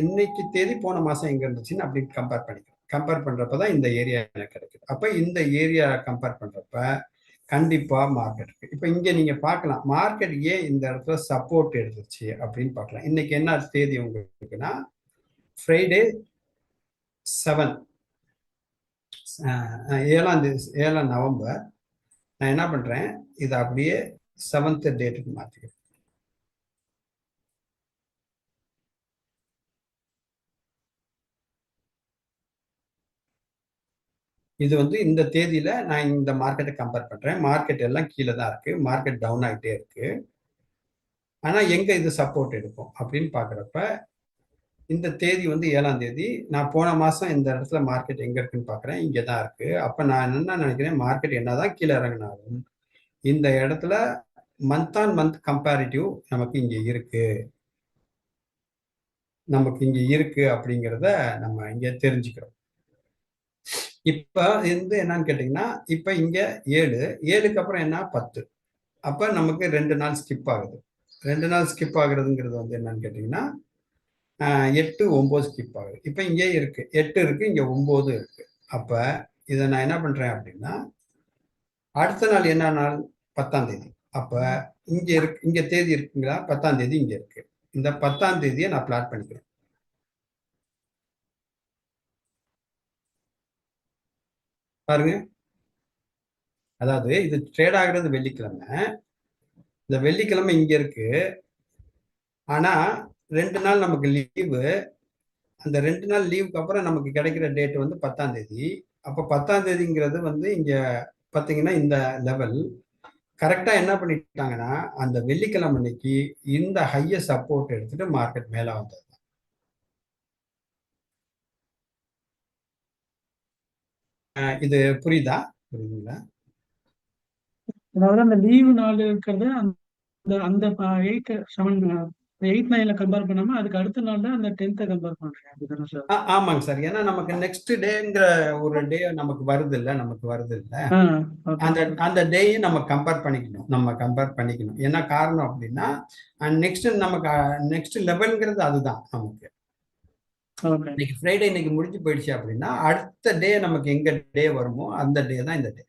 இன்னைக்கு தேதி போன மாசம் எங்க இருந்துச்சுன்னு அப்படி கம்பேர் பண்ணிக்கிறேன். கம்பேர் பண்றப்பதான் இந்த ஏரியா எனக்கு கிடைக்குது. அப்ப இந்த ஏரியா கம்பேர் பண்றப்ப கண்டிப்பா மார்க்கெட் இருக்கு. இப்ப இங்க நீங்க பார்க்கலாம் மார்க்கெட் ஏன் இந்த இடத்துல சப்போர்ட் எடுத்துச்சு அப்படின்னு பார்க்கலாம். இன்னைக்கு என்ன தேதி உங்களுக்குன்னா ஃப்ரைடே 7 7 நவம்பர். நான் என்ன பண்றேன், இதை அப்படியே 7th டேட்டுக்கு மாத்திக்கிறேன். இது வந்து இந்த தேதியில நான் இந்த மார்க்கெட்டை கம்பேர் பண்றேன். மார்க்கெட் எல்லாம் கீழே தான் இருக்கு, மார்க்கெட் டவுன் ஆகிட்டே இருக்கு. ஆனா எங்க இது சப்போர்ட் எடுக்கும் அப்படின்னு பாக்குறப்ப இந்த தேதி வந்து 7ஆம் தேதி, நான் போன மாசம் இந்த இடத்துல மார்க்கெட் எங்க இருக்குன்னு பாக்குறேன், இங்கதான் இருக்கு. அப்ப நான் என்ன நினைக்கிறேன், மார்க்கெட் என்னதான் கீழே இறங்கினாலும் இந்த இடத்துல மந்த் ஆன் மந்த் கம்பேரிட்டிவ் நமக்கு இங்க இருக்கு அப்படிங்கிறத நம்ம இங்க தெரிஞ்சுக்கிறோம். இப்ப வந்து என்னன்னு கேட்டீங்கன்னா, இப்ப இங்க 7க்கு அப்புறம் என்ன 10, அப்ப நமக்கு 2 நாள் ஸ்கிப் ஆகுது. 2 நாள் ஸ்கிப் ஆகுறதுங்கிறது வந்து என்னன்னு கேட்டீங்கன்னா 8 9 ஸ்கிப் ஆகுது. இப்ப இங்கே இருக்கு 8 இருக்கு, இங்க 9 இருக்கு. அப்ப இதை நான் என்ன பண்றேன் அப்படின்னா, அடுத்த நாள் என்ன நாள் 10ஆம் தேதி. அப்ப இங்க தேதி இருக்குங்களா, 10ஆம் தேதி இங்க இருக்கு. இந்த 10ஆம் தேதியை நான் பிளாட் பண்ணிக்கிறேன். பாருங்க, அதாவது இது ட்ரேட் ஆகுறது வெள்ளிக்கிழமை. இந்த வெள்ளிக்கிழமை இங்க இருக்கு, ஆனா 2 நாள் நமக்கு லீவு. அந்த 2 நாள் லீவுக்கு அப்புறம் நமக்கு கிடைக்கிற டேட் வந்து 10ஆம் தேதி. அப்ப 10ஆம் தேதிங்கிறது வந்து இங்க பாத்தீங்கன்னா இந்த லெவல் கரெக்டா என்ன பண்ணிட்டாங்கன்னா, அந்த வெள்ளிக்கிழமை அன்னைக்கு இந்த ஹைய சப்போர்ட் எடுத்துட்டு மார்க்கெட் மேல வந்தது. இது புரியுதா? புரியுதுங்களா? அதாவது அந்த லீவு நாள் இருக்கிறது அந்த அந்த 8-9 கம்பேர் பண்ணாம அதுக்கு அடுத்த நாள் தான் அந்த 10th கம்பேர் பண்றீங்க அப்படிதானே சார்? ஆமாங்க சார். ஏன்னா நமக்கு நெக்ஸ்ட் டேங்கிற ஒரு டே நமக்கு வருது இல்ல ஓகே அந்த அந்த டேயும் நம்ம கம்பேர் பண்ணிக்கணும். என்ன காரணம் அப்படின்னா நெக்ஸ்ட் நமக்கு நெக்ஸ்ட் லெவல்ங்கிறது அதுதான் நமக்கு. ஓகே இன்னைக்கு ஃப்ரைடே இன்னைக்கு முடிஞ்சு போயிடுச்சு அப்படின்னா அடுத்த டே நமக்கு எங்க டே வருமோ அந்த டே தான் இந்த டே.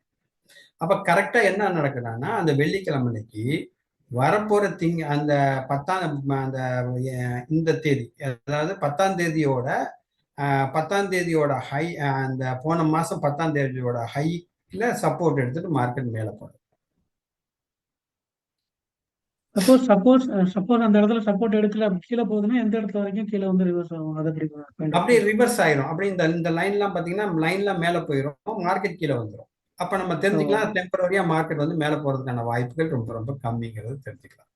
அப்ப கரெக்டா என்ன நடக்குதுன்னா அந்த வெள்ளிக்கிழமை அன்னைக்கு வரப்போற அந்த 10ஆம் அந்த இந்த தேதி, அதாவது 10ஆம் தேதியோட ஹை, அந்த போன மாசம் 10ஆம் தேதியோட ஹைல சப்போர்ட் எடுத்துட்டு மார்க்கெட் மேல போடும். சப்போஸ் அந்த இடத்துல சப்போர்ட் எடுக்கல கீழே போகுதுன்னா எந்த இடத்துல வரைக்கும் கீழே வந்து ரிவர்ஸ் ஆகும் அதை அப்படியே ரிவர்ஸ் ஆயிரும். அப்படி இந்த லைன்லாம் பாத்தீங்கன்னா லைன்லாம் மேல போயிடும், மார்க்கெட் கீழே வந்துடும். அப்ப நம்ம தெரிஞ்சுக்கலாம் டெம்பரரியா மார்க்கெட் வந்து மேல போறதுக்கான வாய்ப்புகள் ரொம்ப ரொம்ப கம்மிங்கிறது தெரிஞ்சுக்கலாம்.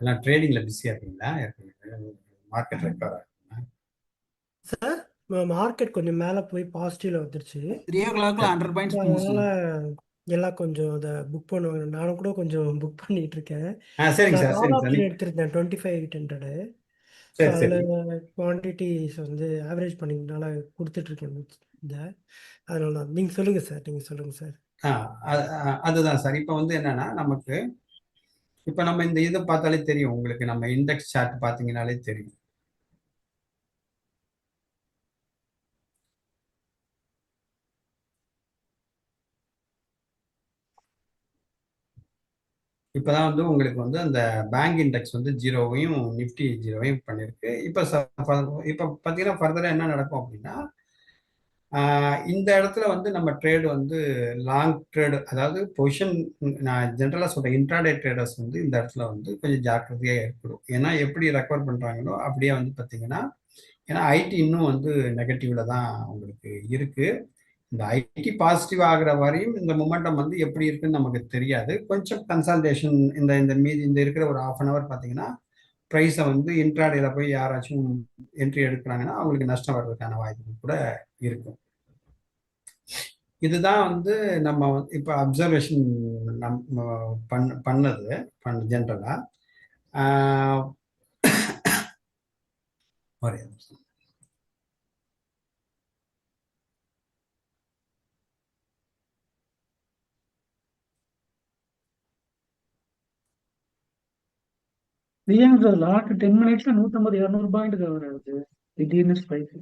எல்லாம் ட்ரேடிங்ல பிஸியா இருக்கீங்களா? மார்க்கெட் ரெக்கவர் சார் மார்க்கெட் கொஞ்சம் மேலே போய் பாசிட்டிவ்ல வந்துருச்சு. 3 o'clock 100 points அதனால எல்லாம் கொஞ்சம் அதை புக் பண்ணுவாங்க. நானும் கூட கொஞ்சம் புக் பண்ணிட்டு இருக்கேன். சரிங்க நான் சார், கால் சரிங்க ஆப்ஷன் சார். எடுத்திருந்தேன் 25,800. ஸோ சரி அதில் சரி. குவான்டிட்டிஸ் வந்து ஆவரேஜ் பண்ணிங்கனால கொடுத்துட்ருக்கேன். இந்த அதனால தான் நீங்கள் சொல்லுங்கள் சார், நீங்கள் சொல்லுங்கள் சார். அதுதான் சார். இப்போ வந்து என்னன்னா நமக்கு இப்போ நம்ம இந்த இதை பார்த்தாலே தெரியும் உங்களுக்கு, நம்ம இண்டெக்ஸ் சார்ட் பார்த்தீங்கன்னாலே தெரியும். இப்பதான் வந்து உங்களுக்கு வந்து அந்த பேங்க் இண்டெக்ஸ் வந்து 0வையும் நிஃப்டி 0வையும் பண்ணிருக்கு. இப்போ பார்த்தீங்கன்னா ஃபர்தரா என்ன நடக்கும் அப்படின்னா இந்த இடத்துல வந்து நம்ம ட்ரேடு வந்து லாங் ட்ரேடு, அதாவது பொசிஷன், நான் ஜென்ரலாக சொல்கிறேன், இன்ட்ராடே ட்ரேடர்ஸ் வந்து இந்த இடத்துல வந்து கொஞ்சம் ஜாக்கிரதையாக இருக்கணும். ஏன்னா எப்படி ரெக்கவர் பண்ணுறாங்களோ அப்படியே வந்து பார்த்தீங்கன்னா, ஏன்னா ஐடி இன்னும் வந்து நெகட்டிவ்ல தான் உங்களுக்கு இருக்கு. இந்த ஐடி பாசிட்டிவ் ஆகிற வரையும் இந்த மொமெண்டம் வந்து எப்படி இருக்குன்னு நமக்கு தெரியாது. கொஞ்சம் கன்சல்டேஷன் இந்த இந்த மீதி இந்த இருக்கிற ஒரு 1/2 hour பார்த்தீங்கன்னா ப்ரைஸை வந்து இன்ட்ராடேல போய் யாராச்சும் என்ட்ரி எடுக்கிறாங்கன்னா அவங்களுக்கு நஷ்டம் வர்றதுக்கான வாய்ப்பு கூட இருக்கும். இதுதான் வந்து நம்ம இப்போ அப்சர்வேஷன் பண்ணது ஜென்ரலா. ஒரே நிமிஷம். லாஸ்ட் 10 minutesல 150-200 பாயிண்ட் கவர் ஆகுது திடீர்னு ஸ்பைக்.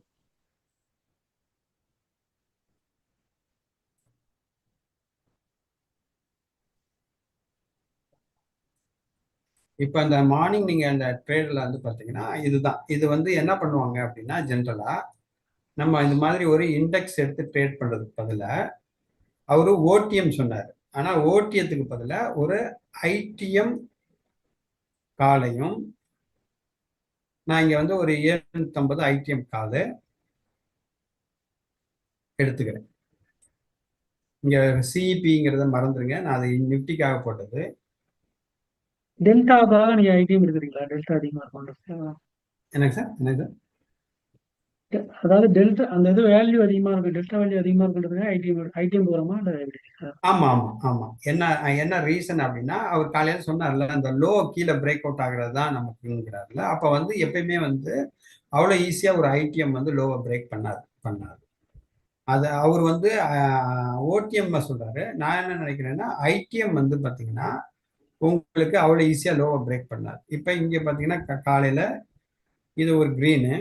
இப்போ அந்த மார்னிங் நீங்க அந்த ட்ரேடில் வந்து பார்த்தீங்கன்னா இதுதான், இது வந்து என்ன பண்ணுவாங்க அப்படின்னா ஜென்ரலா நம்ம இந்த மாதிரி ஒரு இண்டெக்ஸ் எடுத்து ட்ரேட் பண்றதுக்கு பதிலாக அவரு ஓடிஎம் சொன்னார். ஆனா ஓடிஎத்துக்கு பதிலாக ஒரு ஐடிஎம் காலையும், நான் இங்க வந்து ஒரு 750 ஐடிஎம் காலை எடுத்துக்கிறேன். இங்க சிஇபிங்கிறத மறந்துருங்க, நான் அது நிஃப்டிக்காக போட்டது. டெல்டாவுக்காக நீங்க ஐடிஎம் எடுக்கிறீங்களா? டெல்டா அதிகமா இருக்கும். என்னங்க சார், என்னங்க சார்? அதாவது டெல்டா அந்த இது வேல்யூ அதிகமா இருக்கு, டெல்டா வேல்யூ அதிகமா இருக்குன்றதுக்கு ஐடிஎம் போறோமா இல்ல எப்படி? ஆமா ஆமா ஆமா. என்ன ரீசன் அப்படின்னா அவர் காலையில சொன்னார்ல, அந்த லோ கீழே பிரேக் அவுட் ஆகுறது தான் நமக்குங்கிறாருல. அப்ப வந்து எப்பயுமே வந்து அவ்வளவு ஈஸியா ஒரு ஐடிஎம் வந்து லோவை பிரேக் பண்ணாரு. அது அவர் வந்து ஓடிஎம் சொல்றாரு. நான் என்ன நினைக்கிறேன்னா ஐடிஎம் வந்து பாத்தீங்கன்னா உங்களுக்கு அவ்வளவு ஈஸியா லோவை பிரேக் பண்ணாரு. இப்ப இங்க பாத்தீங்கன்னா காலையில இது ஒரு கிரீனு,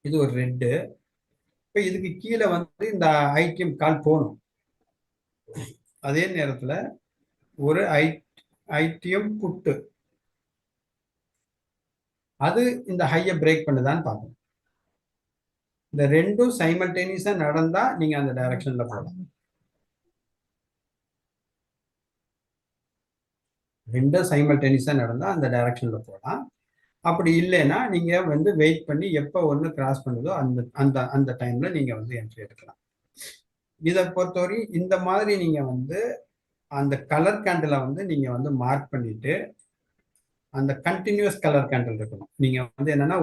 இது ஒரு ரெட்டு. இப்ப இதுக்கு கீழே வந்து இந்த ஐடிஎம் கால் போகணும். அதே நேரத்துல ஒரு ஐடிஎம் புட்டு, அது இந்த ஹையை பிரேக் பண்ணுதான்னு பார்க்கணும். இந்த ரெண்டும் சைமல்டேனியஸா நடந்தா நீங்க அந்த டைரக்ஷன்ல போகலாம். ரெண்டும் சைமல்டேனியஸா நடந்தா அந்த டைரக்ஷன்ல போகலாம். அப்படி இல்லைன்னா நீங்க வந்து வெயிட் பண்ணி எப்போ ஒன்று கிராஸ் பண்ணுதோ அந்த அந்த அந்த டைம்ல நீங்க வந்து என்ட்ரி எடுக்கலாம். இதை பொறுத்தவரை இந்த மாதிரி நீங்க வந்து அந்த கலர் கேண்டிலை வந்து நீங்க வந்து மார்க் பண்ணிட்டு அந்த கண்டினியூஸ் கலர் கேண்டில் இருக்கணும். நீங்க வந்து என்னன்னா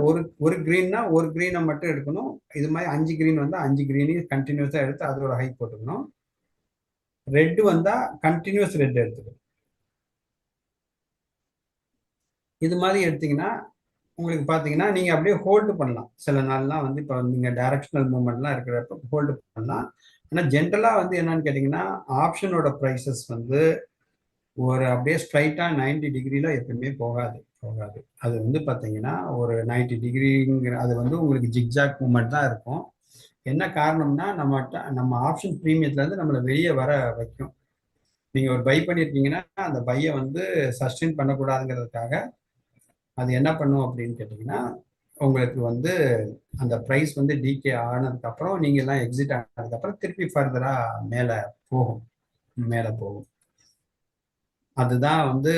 ஒரு கிரீன்னா ஒரு கிரீனை மட்டும் எடுக்கணும். இது மாதிரி 5 கிரீன் வந்தா 5 கிரீனையும் கண்டினியூஸா எடுத்து அதோட ஹை போட்டுக்கணும். ரெட் வந்தா கண்டினியூஸ் ரெட் எடுத்துக்கணும். இது மாதிரி எடுத்தீங்கன்னா உங்களுக்கு பார்த்தீங்கன்னா நீங்க அப்படியே ஹோல்டு பண்ணலாம். சில நாள்லாம் வந்து இப்போ நீங்க டைரக்ஷனல் மூவ்மெண்ட்லாம் இருக்கிறப்ப ஹோல்டு பண்ணலாம். ஆனால் ஜென்ரலாக வந்து என்னன்னு கேட்டிங்கன்னா ஆப்ஷனோட ப்ரைஸஸ் வந்து ஒரு அப்படியே ஸ்ட்ரைட்டா 90 டிகிரில எப்பவுமே போகாது. அது வந்து பார்த்தீங்கன்னா ஒரு 90 டிகிரிங்கிற அது வந்து உங்களுக்கு ஜிக்ஜாக் மூவ்மெண்ட் தான் இருக்கும். என்ன காரணம்னா நம்ம ஆப்ஷன் ப்ரீமியத்துல இருந்து நம்மளை வெளியே வர வைக்கும். நீங்க ஒரு பை பண்ணியிருக்கீங்கன்னா அந்த பையை வந்து சஸ்டெயின் பண்ணக்கூடாதுங்கிறதுக்காக அது என்ன பண்ணும் அப்படின்னு கேட்டிங்கன்னா உங்களுக்கு வந்து அந்த ப்ரைஸ் வந்து டிகே ஆனதுக்கப்புறம் நீங்க எல்லாம் எக்ஸிட் ஆனதுக்கப்புறம் திருப்பி ஃபர்தரா மேலே போகும். அதுதான் வந்து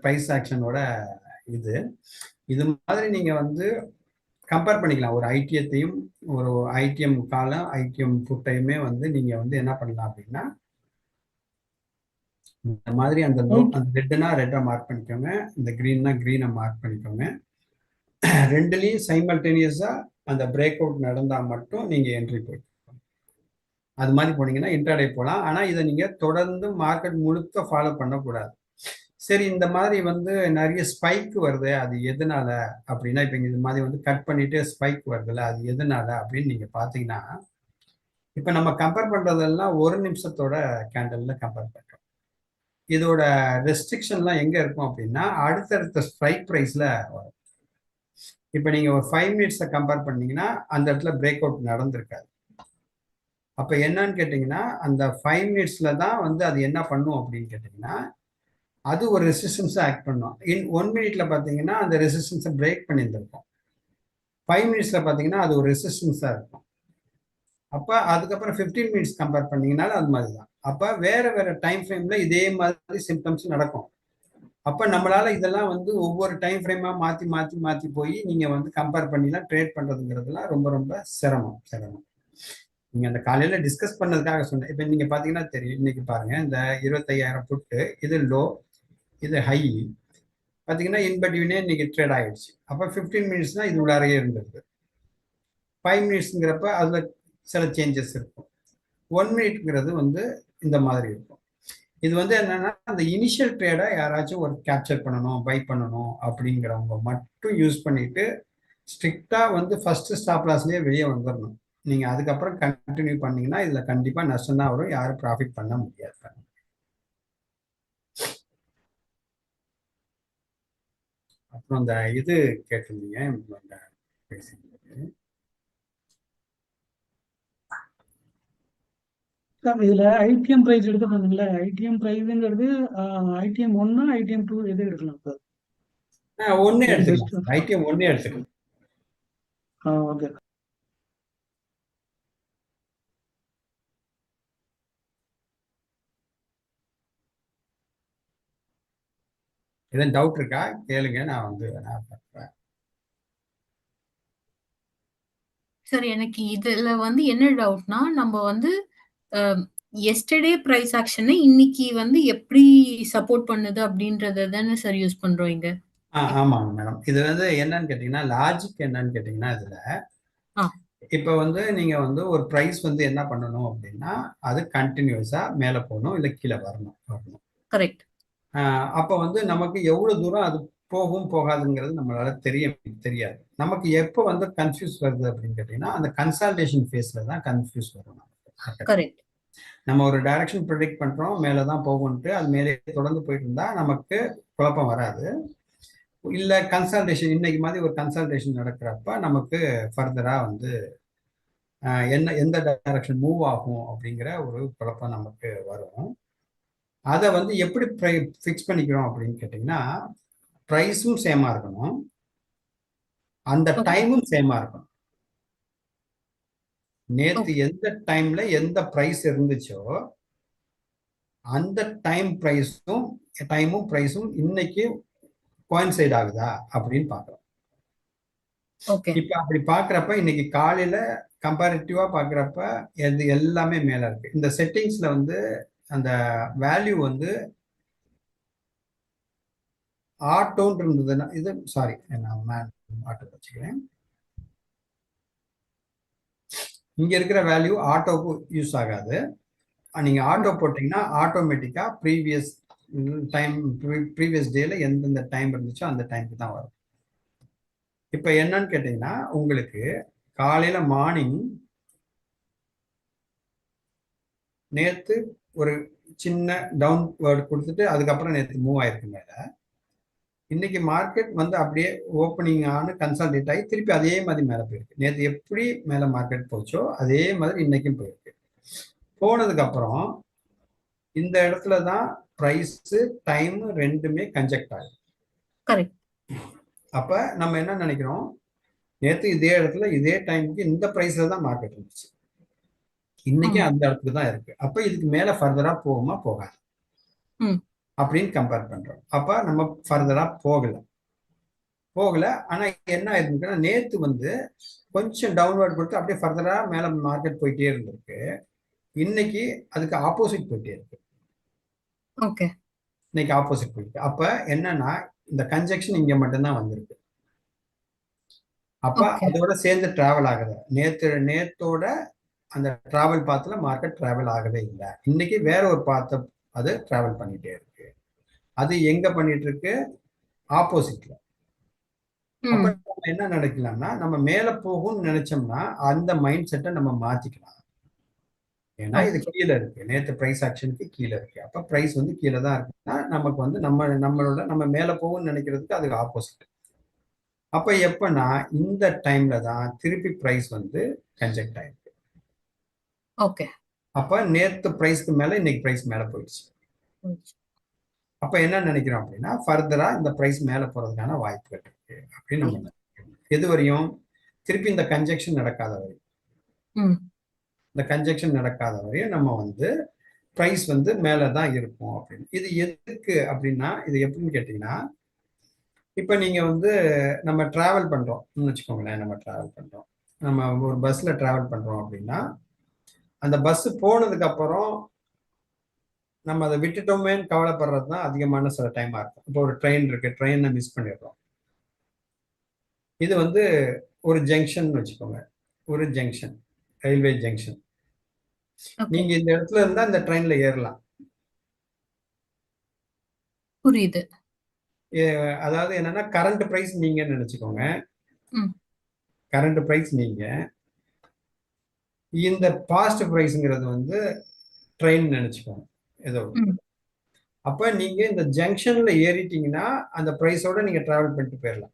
ப்ரைஸ் ஆக்ஷனோட இது மாதிரி நீங்க வந்து கம்பேர் பண்ணிக்கலாம். ஒரு ஐடிஎத்தையும் ஒரு ஐடிஎம் காலம் ஐடிஎம் புட்டையுமே வந்து நீங்க வந்து என்ன பண்ணலாம் அப்படின்னா இந்த மாதிரி அந்த ரெட்னா ரெட்டை மார்க் பண்ணிக்கோங்க, இந்த கிரீன்னா கிரீனை மார்க் பண்ணிக்கோங்க. ரெண்டுலையும் சைமல்டேனியஸா அந்த பிரேக் அவுட் நடந்தா மட்டும் நீங்க என்ட்ரி போய்க்கோங்க. அது மாதிரி போனீங்கன்னா இன்ட்ராடே போகலாம். ஆனா இதை நீங்க தொடர்ந்து மார்க்கெட் முழுக்க ஃபாலோ பண்ணக்கூடாது. சரி, இந்த மாதிரி வந்து நிறைய ஸ்பைக் வருது, அது எதனால அப்படின்னா இப்போ இது மாதிரி வந்து கட் பண்ணிட்டு ஸ்பைக் வருதுல்ல, அது எதனால அப்படின்னு நீங்க பாத்தீங்கன்னா இப்போ நம்ம கம்பேர் பண்றதெல்லாம் ஒரு நிமிஷத்தோட கேண்டல்ல கம்பேர் பண்றோம். இதோட ரெஸ்ட்ரிக்ஷன்லாம் எங்க இருக்கும் அப்படின்னா அடுத்தடுத்த ஸ்ட்ரைக் ப்ரைஸ்ல வரும். இப்போ நீங்க ஒரு 5 மினிட்ஸை கம்பேர் பண்ணீங்கன்னா அந்த இடத்துல பிரேக் அவுட் நடந்திருக்காது. அப்ப என்னன்னு கேட்டீங்கன்னா அந்த 5 மினிட்ஸ்ல தான் வந்து அது என்ன பண்ணும் அப்படின்னு கேட்டீங்கன்னா அது ஒரு ரெசிஸ்டன்ஸா ஆக்ட் பண்ணும். இன் 1 மினிட்ல பாத்தீங்கன்னா அந்த ரெசிஸ்டன்ஸை பிரேக் பண்ணியிருந்திருக்கும். 5 மினிட்ஸ்ல பாத்தீங்கன்னா அது ஒரு ரெசிஸ்டன்ஸா இருக்கும். அப்ப அதுக்கப்புறம் 15 மினிட்ஸ் கம்பேர் பண்ணீங்கன்னாலும் அது மாதிரி தான். அப்ப வேற வேற டைம் ஃப்ரேம்ல இதே மாதிரி சிம்டம்ஸ் நடக்கும். அப்ப நம்மளால இதெல்லாம் வந்து ஒவ்வொரு டைம் ஃப்ரேமா மாத்தி மாத்தி மாத்தி போய் நீங்க வந்து கம்பேர் பண்ணிலாம் ட்ரேட் பண்றதுங்கிறதுலாம் ரொம்ப ரொம்ப சிரமம். நீங்க அந்த காலையில டிஸ்கஸ் பண்ணதுக்காக சொன்னேன். இப்ப நீங்க பாத்தீங்கன்னா தெரியும், இன்னைக்கு பாருங்க இந்த 25,000 புட்டு இது லோ, இது ஹை பாத்தீங்கன்னா இன்பிட்வீனே இன்னைக்கு ட்ரேட் ஆயிடுச்சு. அப்ப 15 மினிட்ஸ்னா இது உள்ளாரையே இருந்திருக்கு. 5 மினிட்ஸ்ங்கிறப்ப அதுல சில சேஞ்சஸ் இருக்கும். 1 மினிட்ங்கிறது வந்து இந்த மாதிரி இருக்கும். இது வந்து என்னன்னா அந்த இனிஷியல் ட்ரேடை யாராச்சும் ஒரு கேப்சர் பண்ணணும், பை பண்ணணும் அப்படிங்கிறவங்க மட்டும் யூஸ் பண்ணிட்டு ஸ்ட்ரிக்டா வந்து ஃபர்ஸ்ட் ஸ்டாப் லாஸ்லயே வெளியே வந்துடணும். நீங்க அதுக்கப்புறம் கண்டினியூ பண்ணீங்கன்னா இதுல கண்டிப்பா நஷ்டம் தான் வரும், யாரும் ப்ராஃபிட் பண்ண முடியாது. அப்புறம் இந்த இது கேட்டிருந்தீங்க இதுல ஐடிஎம் பிரைஸ் எடுக்க சொன்னீங்களா? ஐடிஎம் பிரைஸ்ங்கிறது ஐடிஎம் 1 ஐடிஎம் 2 எது எடுக்கலாம் சார்? ஒன்னே எடுத்துக்கலாம். ஐடிஎம் ஒன்னே எடுத்துக்கலாம். ஓகே. எதுவும் டவுட் இருக்கா கேளுங்க, நான் வந்து பண்றேன். சார் எனக்கு இதுல வந்து என்ன டவுட்னா நம்ம வந்து எஸ்டர்டே பிரைஸ் ஆக்ஷனை இன்னைக்கு வந்து எப்படி சப்போர்ட் பண்ணுது அப்படின்றத தானே சார் யூஸ் பண்றோம் இங்க. ஆமாங்க மேடம். இது வந்து என்னன்னு கேட்டீங்கன்னா லாஜிக் என்னன்னு கேட்டீங்கன்னா இதுல இப்ப வந்து நீங்க வந்து ஒரு பிரைஸ் வந்து என்ன பண்ணணும் அப்படின்னா அது கண்டினியூஸா மேல போகணும் இல்ல கீழே வரணும். கரெக்ட். அப்ப வந்து நமக்கு எவ்வளவு தூரம் அது போகும் போகாதுங்கிறது நம்மளால தெரியாது. நமக்கு எப்போ வந்து கன்ஃபியூஸ் வருது அப்படின்னு கேட்டீங்கன்னா அந்த கன்சால்டேஷன் ஃபேஸ்ல தான் கன்ஃபியூஸ் வரும். கரெக்ட். நம்ம ஒரு டைரக்ஷன் ப்ரெடிக்ட் பண்றோம், மேலதான் போகும்ட்டு அது மேலே தொடர்ந்து போயிட்டு இருந்தா நமக்கு குழப்பம் வராது. இல்ல கன்சல்டேஷன் இன்னைக்கு மாதிரி ஒரு கன்சல்டேஷன் நடக்கிறப்ப நமக்கு ஃபர்தரா வந்து எந்த டைரக்ஷன் மூவ் ஆகும் அப்படிங்கிற ஒரு குழப்பம் நமக்கு வரும். அதை வந்து எப்படி ஃபிக்ஸ் பண்ணிக்கிறோம் அப்படின்னு கேட்டீங்கன்னா ப்ரைஸும் சேமா இருக்கணும், அந்த டைமும் சேமா இருக்கணும். நேத்து எந்த டைம்ல எந்த பிரைஸ் இருந்துச்சோ அந்த டைமும் பிரைஸும் இன்னைக்கு கோயின்சைட் ஆகுதா அப்படின்னு பாக்குறோம். இப்ப அப்படி பாக்குறப்ப இன்னைக்கு காலையில கம்பேரிட்டிவா பாக்குறப்ப இது எல்லாமே மேல இருக்கு. இந்த செட்டிங்ஸ்ல வந்து அந்த வேல்யூ வந்து ஆட்டோன்னு இருந்ததுன்னா இது சாரி நான் ஆட்டோ வச்சுக்கிறேன். இங்க இருக்கிற வேல்யூ ஆட்டோக்கு யூஸ் ஆகாது. நீங்க ஆட்டோ போட்டீங்கன்னா ஆட்டோமேட்டிக்கா ப்ரீவியஸ் டைம் ப்ரீவியஸ் டேல எந்தெந்த டைம் இருந்துச்சோ அந்த டைமுக்கு தான் வரும். இப்ப என்னன்னு கேட்டீங்கன்னா உங்களுக்கு காலையில மார்னிங் நேத்து ஒரு சின்ன டவுன் வேர்ட் கொடுத்துட்டு அதுக்கப்புறம் நேற்று மூவ் ஆயிருக்கு மேல. இன்னைக்கு மார்க்கெட் வந்து அப்படியே ஓப்பனிங் ஆன கன்சால்டேட் ஆகி திருப்பி அதே மாதிரி மேல போயிருக்கு. நேற்று எப்படி மேல மார்க்கெட் போச்சோ அதே மாதிரி இன்னைக்கும் போயிருக்கு. போனதுக்கு அப்புறம் இந்த இடத்துல தான் பிரைஸ் டைம் ரெண்டுமே கன்ஜெக்ட் ஆகுது. கரெக்ட். அப்ப நம்ம என்ன நினைக்கிறோம், நேற்று இதே இடத்துல இதே டைமுக்கு இந்த பிரைஸ்ல தான் மார்க்கெட் இருந்துச்சு, இன்னைக்கு அந்த இடத்துக்கு தான் இருக்கு. அப்ப இதுக்கு மேல ஃபர்தரா போகுமா போகாது அப்படின்னு கம்பேர் பண்றோம். அப்ப நம்ம ஃபர்தரா போகல. ஆனா என்ன ஆயிருக்குன்னா நேத்து வந்து கொஞ்சம் டவுன்வர்ட் கொடுத்து அப்படியே ஃபர்தரா மேல மார்க்கெட் போயிட்டே இருந்திருக்கு. இன்னைக்கு அதுக்கு ஆப்போசிட் போயிட்டே இருக்கு. ஓகே. இன்னைக்கு ஆப்போசிட் போயிருக்கு. அப்ப என்னன்னா இந்த கன்ஜெக்ஷன் இங்க மட்டும்தான் வந்திருக்கு. அப்ப அதோட சேர்ந்து டிராவல் ஆகுது. நேத்தோட அந்த டிராவல் பாத்துல மார்க்கெட் டிராவல் ஆகவே இல்லை. இன்னைக்கு வேற ஒரு பாத்த அது டிராவல் பண்ணிட்டே இருக்கு. அது எங்க பண்ணிட்டு இருக்கு, ஆப்போசிட்ல. அப்ப நம்ம என்ன நினைக்கலாம்னா நம்ம மேல போகும்னு நினைச்சோம்னா அந்த மைண்ட் செட்டை நம்ம மாத்திக்கலாம். ஏன்னா இது கீழே இருக்கு, நேற்று பிரைஸ் ஆக்ஷனுக்கு கீழே இருக்கு. அப்ப பிரைஸ் வந்து கீழே தான் இருக்குன்னா நமக்கு வந்து நம்ம மேல போகும்னு நினைக்கிறதுக்கு அதுக்கு ஆப்போசிட். அப்ப எப்பன்னா இந்த டைம்ல தான் திருப்பி பிரைஸ் வந்து கன்ஜெக்ட் ஆயிருக்கு. ஓகே. அப்ப நேத்து பிரைஸ்க்கு மேல இன்னைக்கு பிரைஸ் மேல போயிடுச்சு. அப்ப என்ன நினைக்கிறோம் அப்படின்னா ஃபர்தரா இந்த பிரைஸ் மேல போறதுக்கான வாய்ப்புகள் இருக்கு அப்படின்னு நம்ம நினைக்கிறோம். எது வரையும், திருப்பி இந்த கன்ஜெக்ஷன் நடக்காத வரையும். இந்த கன்ஜெக்ஷன் நடக்காத வரையும் நம்ம வந்து பிரைஸ் வந்து மேலதான் இருக்கும் அப்படின்னு. இது எதுக்கு அப்படின்னா இது எப்படின்னு கேட்டீங்கன்னா, இப்ப நீங்க வந்து நம்ம டிராவல் பண்றோம்னு வச்சுக்கோங்களேன். நம்ம ஒரு பஸ்ல டிராவல் பண்றோம் அப்படின்னா அந்த பஸ் போனதுக்கு அப்புறம் நம்ம அதை விட்டுட்டோமேன்னு கவலைப்படுறது தான் அதிகமான சில டைமா இருக்கும். இப்போ ஒரு ட்ரெயின் இருக்கு, ட்ரெயினை மிஸ் பண்ணிடுறோம். இது வந்து ஒரு ஜங்ஷன் வச்சுக்கோங்க, ஒரு ஜங்ஷன், ரயில்வே ஜங்ஷன். நீங்க இந்த இடத்துல இருந்தா இந்த ட்ரெயின்ல ஏறலாம். புரியுது. அதாவது என்னன்னா கரண்ட் பிரைஸ் நீங்க நினைச்சுக்கோங்க, கரண்ட் பிரைஸ் நீங்க, இந்த பாஸ்ட் பிரைஸ்ங்கிறது வந்து ட்ரெயின் நினைச்சுக்கோங்க ஏதோ. அப்ப நீங்க இந்த ஜங்ஷன்ல ஏறிட்டீங்கன்னா அந்த பிரைஸோட நீங்க டிராவல் பண்ணிட்டு போயிடலாம்.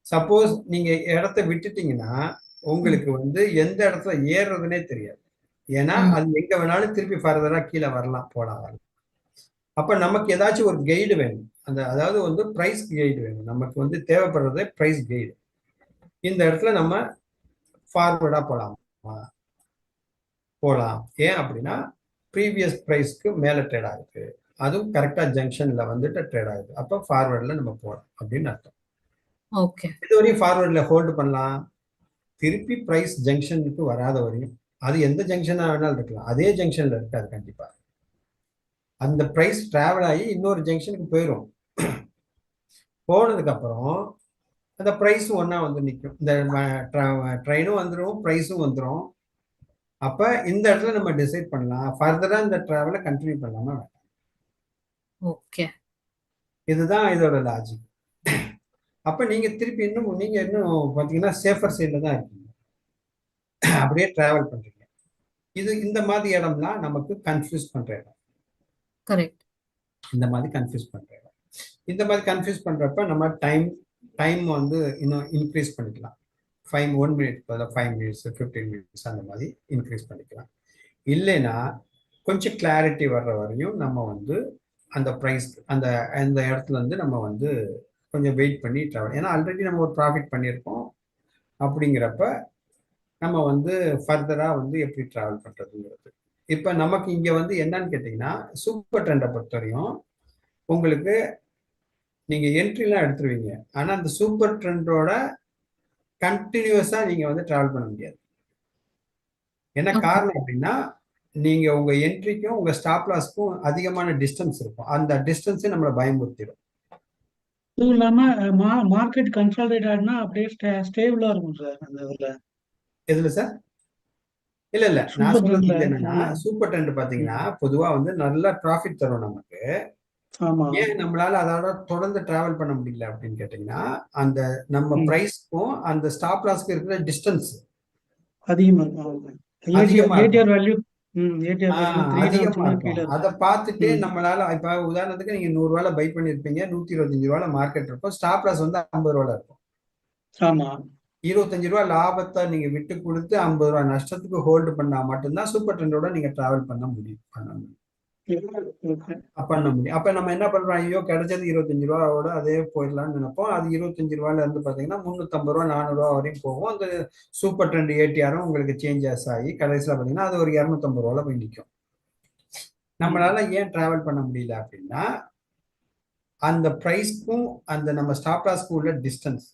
சப்போஸ் நீங்க இடத்த விட்டுட்டீங்கன்னா உங்களுக்கு வந்து எந்த இடத்துல ஏறுறதுனே தெரியாது. ஏன்னா அது எங்க வேணாலும் திருப்பி ஃபர்தரா கீழே வரலாம், போலாம். அப்ப நமக்கு ஏதாச்சும் ஒரு கைடு வேணும். அதாவது வந்து பிரைஸ் கைடு வேணும். நமக்கு வந்து தேவைப்படுறது பிரைஸ் கைடு. இந்த இடத்துல நம்ம ஃபார்வர்டா போலாம். ஏன் அப்படின்னா ப்ரீவியஸ் பிரைஸ்க்கு மேல ட்ரேட் ஆகுது, அதுவும் கரெக்டா ஜங்ஷன்ல வந்துட்டு ட்ரேட் ஆகுது. அப்ப ஃபார்வர்ட்ல நம்ம போலாம் அப்படின்னு அர்த்தம். ஓகே. இதுவரையும் ஃபார்வர்ட்ல ஹோல்டு பண்ணலாம். திருப்பி பிரைஸ் ஜங்ஷனுக்கு வராத வரையும், அது எந்த ஜங்ஷனா வேணாலும் இருக்கலாம், அதே ஜங்ஷன்ல இருக்காது கண்டிப்பா. அந்த பிரைஸ் டிராவல் ஆகி இன்னொரு ஜங்ஷனுக்கு போயிடும். போனதுக்கு அப்புறம் அந்த பிரைஸும் ஒன்னா வந்து நிற்கும். இந்த ட்ரெயினும் வந்துடும், பிரைஸும் வந்துடும். அப்ப இந்த இடத்துல நம்ம டிசைட் பண்ணலாம் ஃபர்தரா இந்த டிராவலை கண்டினியூ பண்ணலாமா வேண்டாம். ஓகே. இதுதான் இதோட லாஜிக். அப்ப நீங்க திருப்பி நீங்க இன்னும் பாத்தீங்கன்னா சேஃபர் சைட்ல தான் இருக்கீங்க, அப்படியே டிராவல் பண்றீங்க. இந்த மாதிரி இடம்லாம் நமக்கு கன்ஃபியூஸ் பண்ற இடம். கரெக்ட். இந்த மாதிரி கன்ஃபியூஸ் பண்ற இடம். இந்த மாதிரி கன்ஃபியூஸ் பண்றப்ப நம்ம டைம் வந்து இன்னும் இன்க்ரீஸ் பண்ணிக்கலாம். 1 minute 5 minutes 15 minutes அந்த மாதிரி இன்க்ரீஸ் பண்ணிக்கலாம். இல்லைன்னா கொஞ்சம் கிளாரிட்டி வர்ற வரையும் நம்ம வந்து அந்த ப்ரைஸ் அந்த இடத்துல இருந்து நம்ம வந்து கொஞ்சம் வெயிட் பண்ணி ட்ராவல். ஏன்னா ஆல்ரெடி நம்ம ஒரு ப்ராஃபிட் பண்ணியிருக்கோம். அப்படிங்கிறப்ப நம்ம வந்து ஃபர்தரா வந்து எப்படி ட்ராவல் பண்றதுங்கிறது. இப்ப நமக்கு இங்க வந்து என்னன்னு கேட்டீங்கன்னா சூப்பர் ட்ரெண்டை பொறுத்தவரையும் உங்களுக்கு நீங்க என்ட்ரிலாம் எடுத்துருவீங்க. ஆனா அந்த சூப்பர் ட்ரெண்டோட கண்டினியூஸா நீங்க வந்து டிராவல் பண்ண முடியாது. என்ன காரணம் அப்படின்னா நீங்க உங்க என்ட்ரிக்கும் உங்க ஸ்டாப் லாஸ்க்கும் அதிகமான டிஸ்டன்ஸ் இருக்கும். அந்த டிஸ்டன்ஸே நம்மளை பயமுறுத்திடும். இதுவும் இல்லாம மார்க்கெட் கன்சாலிடேட் ஆகுனா அப்படியே ஸ்டேபிளா இருக்கும் சார் அந்த இதுல. எதுல சார்? இல்ல இல்ல, நான் சூப்பர் சொல்றது ட்ரெண்ட்ல. இது என்னன்னா, சூப்பர் ட்ரெண்ட் பாத்தீங்கன்னா பொதுவா வந்து நல்ல ப்ராஃபிட் தரும் நமக்கு. ஆமா. ஏன் நம்மளால அதோட தொடர்ந்து டிராவல் பண்ண முடியல அப்படின்னு கேட்டீங்கன்னா, அந்த நம்ம பிரைஸ்க்கும் அந்த ஸ்டாப் லாஸ்க்கு இருக்கிற டிஸ்டன்ஸ் அதிகமா இருக்கும். அதிகமா இருக்கும். ஏடிஆர் வேல்யூ ஏடிஆர் வேல்யூ 3 அதிகமா கீழே இருக்கும். இருக்கும். அதை பார்த்துட்டு நம்மளால இப்ப உதாரணத்துக்கு நீங்க 100 ரூபாயில பை பண்ணிருப்பீங்க, 125 ரூபாயில மார்க்கெட் இருக்கும், ஸ்டாப் லாஸ் வந்து 50 ரூபாயில இருக்கும். ஆமா. 25 ரூபாய் லாபத்தை நீங்க விட்டு கொடுத்து 50 ரூபாய் நஷ்டத்துக்கு ஹோல்டு பண்ணா மட்டும்தான் சூப்பர் ட்ரெண்டோட நீங்க டிராவல் பண்ண முடியும். அப்ப நம்ம என்ன பண்றோம், ஐயோ கிடைச்சது 25 ரூபாயோட அதே போயிடலாம்னு நினைப்போம். அது 25 ரூபாயில இருந்து பாத்தீங்கன்னா 350 ரூபா 400 ரூபா வரையும் போகும். அந்த சூப்பர் ட்ரெண்ட் ஏடிஆரும் உங்களுக்கு சேஞ்சஸ் ஆகி கடைசியில பாத்தீங்கன்னா அது ஒரு 250 ரூபாயில போய் நிற்கும். நம்மளால ஏன் டிராவல் பண்ண முடியல அப்படின்னா, அந்த பிரைஸ்க்கும் அந்த நம்ம ஸ்டாப் லாஸ்க்கும் உள்ள டிஸ்டன்ஸ்.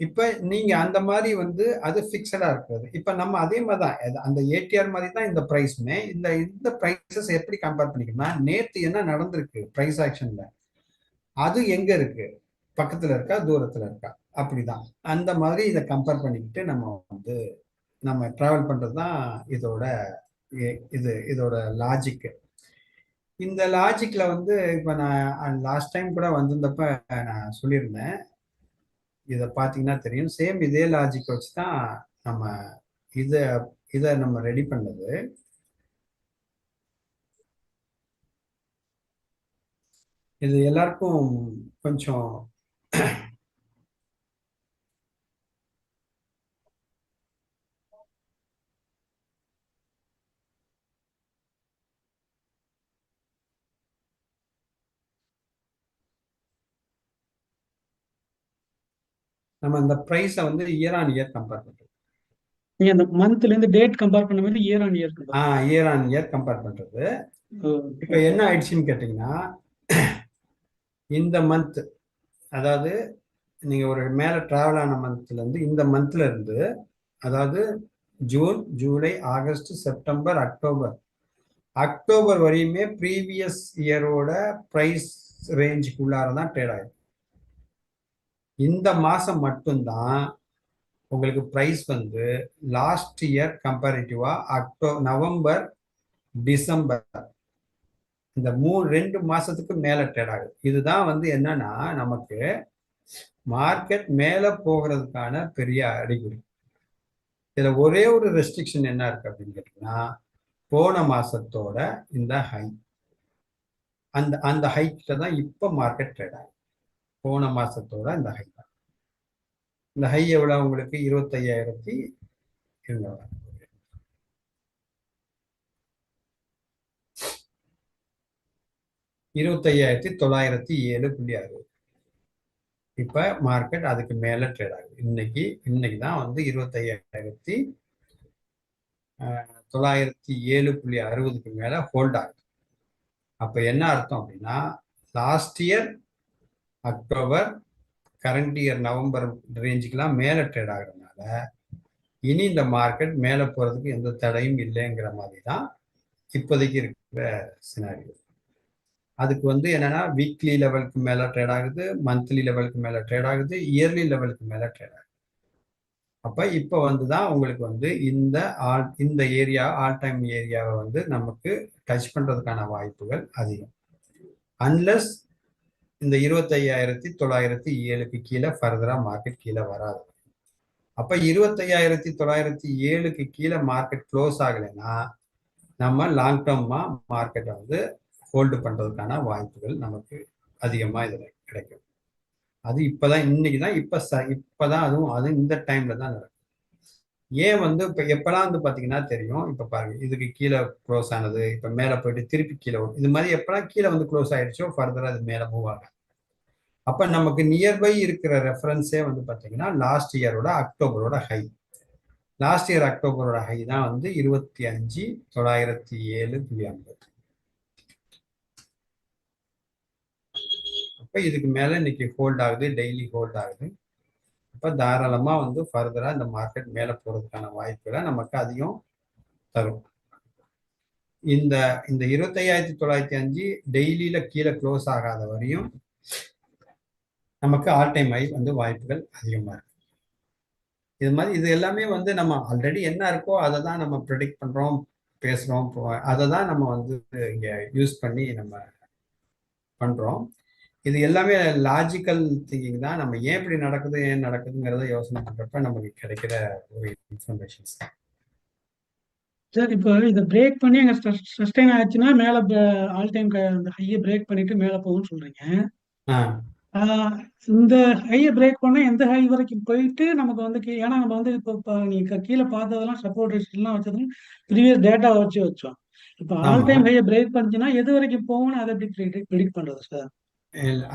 இப்ப நீங்க அந்த மாதிரி வந்து அது பிக்சடா இருக்கிறது. இப்ப நம்ம அதே மாதிரிதான் அந்த ஏடிஆர் மாதிரி தான் இந்த பிரைஸ்மே. இந்த பிரைசஸ் எப்படி கம்பேர் பண்ணிக்கணும்னா, நேத்து என்ன நடந்திருக்கு பிரைஸ் ஆக்ஷன்ல, அது எங்க இருக்கு, பக்கத்துல இருக்கா தூரத்துல இருக்கா, அப்படிதான். அந்த மாதிரி இதை கம்பேர் பண்ணிக்கிட்டு நம்ம டிராவல் பண்றதுதான் இதோட லாஜிக். இந்த லாஜிக்ல வந்து இப்ப நான் லாஸ்ட் டைம் கூட வந்திருந்தப்ப நான் சொல்லியிருந்தேன், இதை பார்த்தீங்கன்னா தெரியும். சேம் இதே லாஜிக் வச்சு தான் நம்ம இதை நம்ம ரெடி பண்ணது. இது எல்லாருக்கும் கொஞ்சம் நம்ம இந்த பிரைஸை வந்து இயர் ஆன் இயர் கம்பேர் பண்றோம். நீங்க அந்த மந்த்ல இருந்து டேட் கம்பேர் பண்ணும்போது year on year year on year compare பண்றது. இப்ப என்ன ஆயிடுச்சுன்னு கேட்டீங்கன்னா, இந்த மந்த், அதாவது நீங்க ஒரு மேல டிராவல் ஆன மந்த்ல இருந்து இந்த மந்த்ல இருந்து, அதாவது June, July, August, September, October வரையுமே ப்ரீவியஸ் இயரோட பிரைஸ் ரேஞ்சுக்குள்ளாரதான் ட்ரேட் ஆகும். இந்த மாசம் மட்டும்தான் உங்களுக்கு பிரைஸ் வந்து லாஸ்ட் இயர் கம்பேரிட்டிவா நவம்பர், டிசம்பர் இந்த 2 மாசத்துக்கு மேல ட்ரேட் ஆகுது. இதுதான் வந்து என்னன்னா நமக்கு மார்க்கெட் மேல போகிறதுக்கான பெரிய அறிகுறி. இதுல ஒரே ஒரு ரெஸ்ட்ரிக்ஷன் என்ன இருக்கு அப்படின்னு கேட்டீங்கன்னா, போன மாசத்தோட இந்த ஹை, அந்த ஹை கிட்ட தான் இப்ப மார்க்கெட் ட்ரேட் ஆகுது. போன மாசத்தோட இந்த ஹை தான். இந்த ஹை எவ்வளவு உங்களுக்கு 25,907.60. இப்ப மார்க்கெட் அதுக்கு மேல ட்ரேட் ஆகுது. இன்னைக்கு தான் வந்து 25,907.60க்கு மேல ஹோல்ட் ஆகுது. அப்ப என்ன அர்த்தம் அப்படின்னா, last year October, current year November ரேஞ்சுக்கெல்லாம் மேல ட்ரேட் ஆகுறதுனால இனி இந்த மார்க்கெட் மேல போறதுக்கு எந்த தடையும் இல்லைங்கிற மாதிரி தான் இப்போதைக்கு இருக்கிற சினாரியோ. அதுக்கு வந்து என்னன்னா, வீக்லி லெவலுக்கு மேல ட்ரேட் ஆகுது, மந்த்லி லெவலுக்கு மேல ட்ரேட் ஆகுது, இயர்லி லெவலுக்கு மேல ட்ரேட் ஆகுது. அப்ப இப்ப வந்துதான் உங்களுக்கு வந்து இந்த ஏரியா, ஆல் டைம் ஏரியாவை வந்து நமக்கு டச் பண்றதுக்கான வாய்ப்புகள் அதிகம். அன்லஸ் இந்த 25,907க்கு கீழே ஃபர்தரா மார்க்கெட் கீழே வராது. அப்ப 25,907க்கு கீழே மார்க்கெட் க்ளோஸ் ஆகலைன்னா நம்ம லாங் டேர்மா மார்க்கெட்டை வந்து ஹோல்டு பண்றதுக்கான வாய்ப்புகள் நமக்கு அதிகமா இதுல கிடைக்கும். அது இப்பதான் இன்னைக்குதான் இப்பதான் அதுவும் இந்த டைம்ல தான் நடக்கும். ஏன் வந்து இப்ப எப்பெல்லாம் வந்து பாத்தீங்கன்னா தெரியும், இப்ப பாருங்க, இதுக்கு கீழே க்ளோஸ் ஆனது, இப்ப மேல போயிட்டு திருப்பி கீழே இது மாதிரி எப்பெல்லாம் கீழே வந்து க்ளோஸ் ஆயிடுச்சோ ஃபர்தரா அது மேல மூவ் ஆகும். அப்ப நமக்கு நியர்பை இருக்கிற ரெஃபரன்ஸே வந்து பாத்தீங்கன்னா லாஸ்ட் இயரோட அக்டோபரோட ஹை. லாஸ்ட் இயர் அக்டோபரோட ஹை தான் வந்து 25,907.50. அப்ப இதுக்கு மேல இன்னைக்கு ஹோல்ட் ஆகுது, டெய்லி ஹோல்ட் ஆகுது. அப்ப தாராளமா வந்து ஃபர்தரா இந்த மார்க்கெட் மேல போறதுக்கான வாய்ப்புகளை நமக்கு அதிகம் தரும். இந்த இந்த 25,905 டெய்லியில கீழே க்ளோஸ் ஆகாத வரையும் நமக்கு ஆல் டைம் ஹை வந்து வாய்ப்புகள் அதிகமா இருக்கு. இது மாதிரி இது எல்லாமே வந்து நம்ம ஆல்ரெடி என்ன இருக்கோ அதை தான் நம்ம ப்ரெடிக்ட் பண்றோம், பேசுறோம், அதை தான் நம்ம வந்து இங்க யூஸ் பண்ணி நம்ம பண்றோம். இது எல்லாமே லாஜிக்கல் திங்கிங் தான். நம்ம ஏன் இப்படி நடக்குது, ஏன் நடக்குதுங்கிறத யோசனை பண்றப்ப நமக்கு கிடைக்கிற ஒரு இன்ஃபர்மேஷன்ஸ். சார் இப்போ இதை பிரேக் பண்ணி அங்கே சஸ்டைன் ஆச்சுன்னா மேலே ஆல் டைம் அந்த ஹையை பிரேக் பண்ணிட்டு மேலே போகும்னு சொல்றீங்க. இந்த ஹையை பிரேக் பண்ண எந்த ஹை வரைக்கும் போயிட்டு நமக்கு வந்து ஏன்னா நம்ம வந்து இப்போ நீங்க கீழே பார்த்ததெல்லாம் சப்போர்ட் எல்லாம் வச்சது ப்ரீவியஸ் டேட்டா வச்சோம். இப்போ ஆல் டைம் ஹையை பிரேக் பண்ணுச்சுன்னா எது வரைக்கும் போகும்னு அதை எப்படி ப்ரெடிக்ட் பண்றது சார்?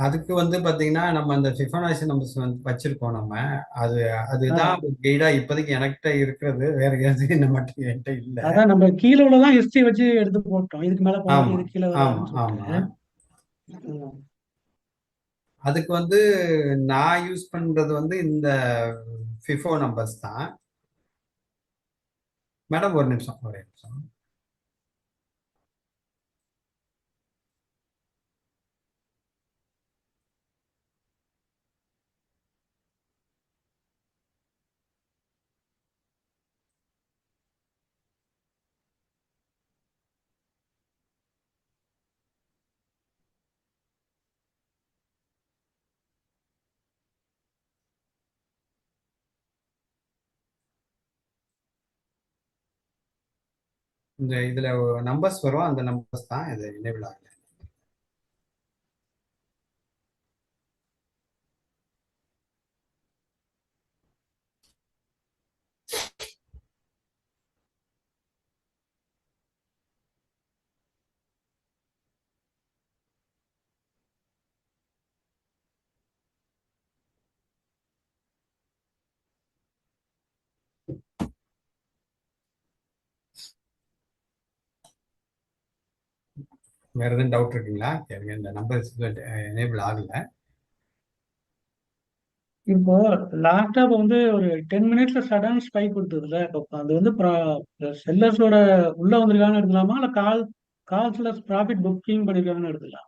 அதுக்கு வந்து பாத்தீங்கன்னா நம்ம அந்த ஃபிபனாச்சி நம்பர்ஸ் வந்து வச்சிருக்கோம் நம்ம. அதுதான் கைடா இப்போதைக்கு எனக்கிட்ட இருக்கிறது. வேற எதுவும் நம்மகிட்ட என்கிட்ட இல்ல. அதான் நம்ம கீழே உள்ளதான் ஹிஸ்டரி வச்சு எடுத்து போட்டோம். இதுக்கு மேல போகும், ஆமா இது கீழே ஆமா ஆமா. வரும். அதுக்கு வந்து நான் யூஸ் பண்றது வந்து இந்த ஃபிஃபோ நம்பர்ஸ் தான். மேடம் ஒரு நிமிஷம், ஒரே நிமிஷம். இதுல நம்பர்ஸ் வரும், அந்த நம்பர்ஸ் தான் இது எனேபிள் ஆகல. வேற எதுவும் டவுட் இருக்குங்களா? கேளுங்க. இந்த நம்பர்ஸ் எனேபிள் ஆகல. இப்போ லாஸ்டா வந்து ஒரு 10 மினிட்ஸ்ல சடன் ஸ்பைக் கொடுத்ததுல, இப்போ அது வந்து செல்லர்ஸோட உள்ள வந்திருக்காங்கன்னு எடுக்கலாமா, இல்ல கால்ஸ்ல ப்ராஃபிட் புக்கிங் பண்ணிருக்காங்கன்னு எடுக்கலாம்?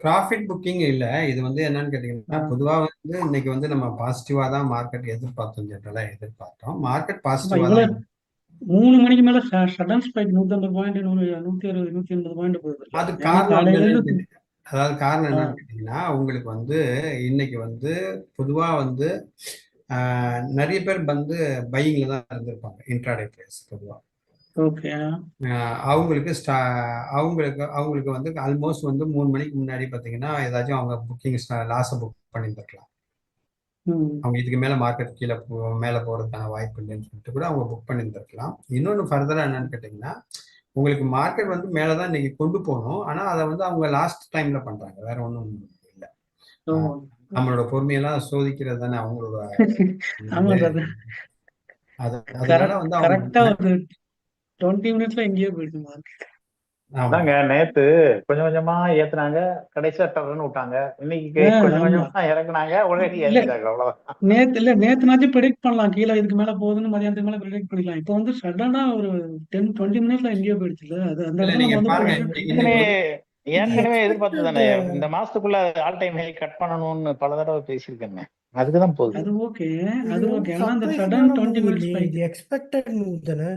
ப்ராஃபிட் புக்கிங் இல்ல. இது வந்து என்னன்னு கேட்டீங்கன்னா, பொதுவா வந்து இன்னைக்கு வந்து நம்ம பாசிட்டிவா தான் மார்க்கெட் எதிர்பார்த்தோம், ஜெனரலா எதிர்பார்த்தோம். மார்க்கெட் பாசிட்டிவா தான். 3 மணிக்கு மேல சடன் ஸ்பைக் 150 பாயிண்ட் 160 180 பாயிண்ட் போகுது. அது காரணம் காலையில என்னன்னு இருந்து கேட்டீங்க- அதாவது காரணம் என்னன்னு கேட்டீங்கன்னா, உங்களுக்கு வந்து இன்னைக்கு வந்து பொதுவா வந்து நிறைய பேர் வந்து பையிங்ல தான் இருந்திருப்பாங்க, இன்ட்ராடே பிளேஸ் பொதுவா. ஓகே. அவங்களுக்கு அவங்களுக்கு வந்து ஆல்மோஸ்ட் வந்து 3 மணிக்கு முன்னாடி பாத்தீங்கன்னா ஏதாச்சும் அவங்க புக்கிங் லாஸை புக் பண்ணியிருந்திருக்கலாம். அவங்க இதுக்கு மேல மார்க்கெட் கீழே மேல போறதுக்கான வாய்ப்பு இல்லைன்னு சொல்லிட்டு கூட அவங்க புக் பண்ணியிருந்திருக்கலாம். இன்னொன்னு ஃபர்தரா என்னன்னு கேட்டீங்கன்னா, உங்களுக்கு மார்க்கெட் வந்து மேலதான் இன்னைக்கு கொண்டு போகணும், ஆனா அதை வந்து அவங்க லாஸ்ட் டைம்ல பண்றாங்க, வேற ஒன்றும் இல்லை. நம்மளோட பொறுமையெல்லாம் சோதிக்கிறது தானே அவங்களோட. அதனால வந்து கரெக்டா ஒரு 20 மினிட்ஸ்ல எங்கேயோ போயிடுச்சு மார்க்கெட். அதாங்க நேத்து கொஞ்சம் கொஞ்சமா ஏத்துனாங்க, கடைசியா டர்ன்னு விட்டாங்க. இன்னைக்கு கொஞ்சம் கொஞ்சமா இறக்குனாங்க, உடனே ஏறிட்டாங்க. அவ்வளவுதான். நேத்துனாச்சும் ப்ரெடிக்ட் பண்ணலாம், கீழே இதுக்கு மேல போகுதுன்னு மதியானத்துக்கு மேல ப்ரெடிக்ட் பண்ணிக்கலாம். இப்போ வந்து சடனா ஒரு 10-20 மினிட்ஸ்ல எங்கேயோ போயிடுச்சுல. அது அந்த இடத்துல ஏற்கனவே எதிர்பார்த்து தானே இந்த மாசத்துக்குள்ள ஆல் டைம் ஹை கட் பண்ணணும்னு பல தடவை பேசியிருக்கேன். அதுக்குதான் போகுது. அது ஓகே, அது ஓகே. ஆனா அந்த சடன் 20 மினிட்ஸ் இது எக்ஸ்பெக்டட் மூவ் தானே.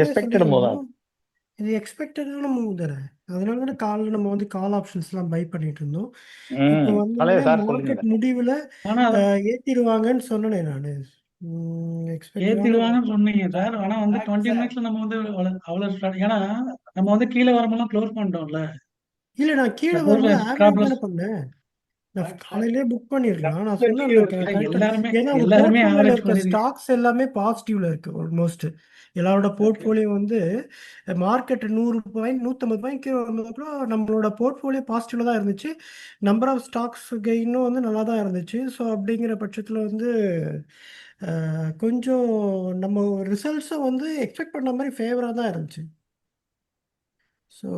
எக்ஸ்பெக்டட் மூவ் தான். இது எக்ஸ்பெக்டடான மூவ் தானே. அதனால தானே காலைல நம்ம வந்து கால் ஆப்ஷன்ஸ் எல்லாம் பை பண்ணிட்டு இருந்தோம். இப்போ வந்து மார்க்கெட் முடிவுல ஏத்திடுவாங்கன்னு சொன்னேன் நானு. ஏத்திடுவாங்கன்னு சொன்னீங்க சார். ஆனா வந்து 20 மினிட்ஸ்ல நம்ம வந்து அவ்வளவு, ஏன்னா நம்ம வந்து கீழே வரும்போது க்ளோஸ் பண்ணிட்டோம்ல. இல்ல, நான் கீழே வரும்போது ஆவரேஜ் தானே பண்ணேன். நான் காலையிலே புக் பண்ணிருக்கலாம். நான் சொன்னேன், ஏன்னா உங்க போர்ட்ஃபோலியோல இருக்க ஸ்டாக்ஸ் எல்லாமே பாசிட்டிவ்ல இருக்கு. ஆல்மோஸ்ட் எல்லாரோட போர்ட்ஃபோலியோ வந்து மார்க்கெட் 100 பாயிண்ட் 150 பாயிண்ட் கீழே வரும்போது கூட நம்மளோட போர்ட்ஃபோலியோ பாசிட்டிவ்ல தான் இருந்துச்சு. நம்பர் ஆஃப் ஸ்டாக்ஸ் கெயினும் வந்து நல்லா தான் இருந்துச்சு. ஸோ அப்படிங்கிற பட்சத்தில் வந்து கொஞ்சம் நம்ம ரிசல்ட்ஸும் வந்து எக்ஸ்பெக்ட் பண்ண மாதிரி ஃபேவராக தான் இருந்துச்சு. ஸோ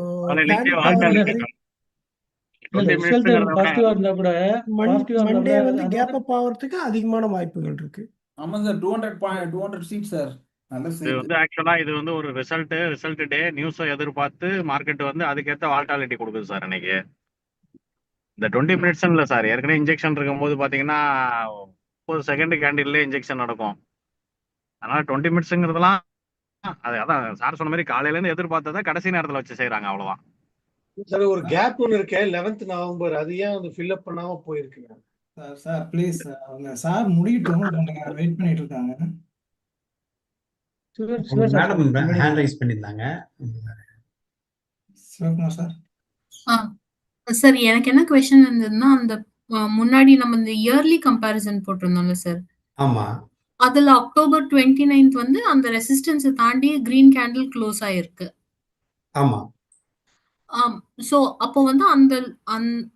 மண்டே வந்து கேப் அப் ஆகிறதுக்கு அதிகமான வாய்ப்புகள் இருக்கு. ஆமா சார், 200 சீட் சார். நல்ல இது செய்தி. வந்து ஆக்சுவலா இது வந்து ஒரு ரிசல்ட் டே நியூஸை எதிர்பார்த்து மார்க்கெட் வந்து அதுக்கேற்ற வால்டாலிட்டி கொடுக்குது சார் இன்னைக்கு. இந்த 20 மினிட்ஸ் இல்லை சார், ஏற்கனவே இன்ஜெக்ஷன் இருக்கும்போது பார்த்தீங்கன்னா 30 செகண்ட் கேண்டில்லே இன்ஜெக்ஷன் நடக்கும். அதனால 20 மினிட்ஸுங்கிறதுலாம் அது அதான் சார் சொன்ன மாதிரி காலையிலேருந்து எதிர்பார்த்ததை கடைசி நேரத்தில் வச்சு செய்கிறாங்க, அவ்வளோதான். சார் ஒரு கேப் ஒன்று இருக்கு 11th நவம்பர், அது ஏன் வந்து ஃபில்அப் பண்ணாம போயிருக்குங்க? சார் சார் ப்ளீஸ், அவங்க சார் முடியட்டும், அவங்க வெயிட் பண்ணிட்டு இருக்காங்க. மேடம் ஹேண்ட் ரைஸ் பண்ணியிருந்தாங்க. சிவகுமார் சார். சார் எனக்கு என்ன கொஸ்டின் இருந்ததுன்னா, அந்த முன்னாடி நம்ம இந்த இயர்லி கம்பேரிசன் போட்டிருந்தோம்ல சார், ஆமா அதுல அக்டோபர் 29th வந்து அந்த ரெசிஸ்டன்ஸை தாண்டி கிரீன் கேண்டில் க்ளோஸ் ஆயிருக்கு. ஆமா சோ அப்போ வந்து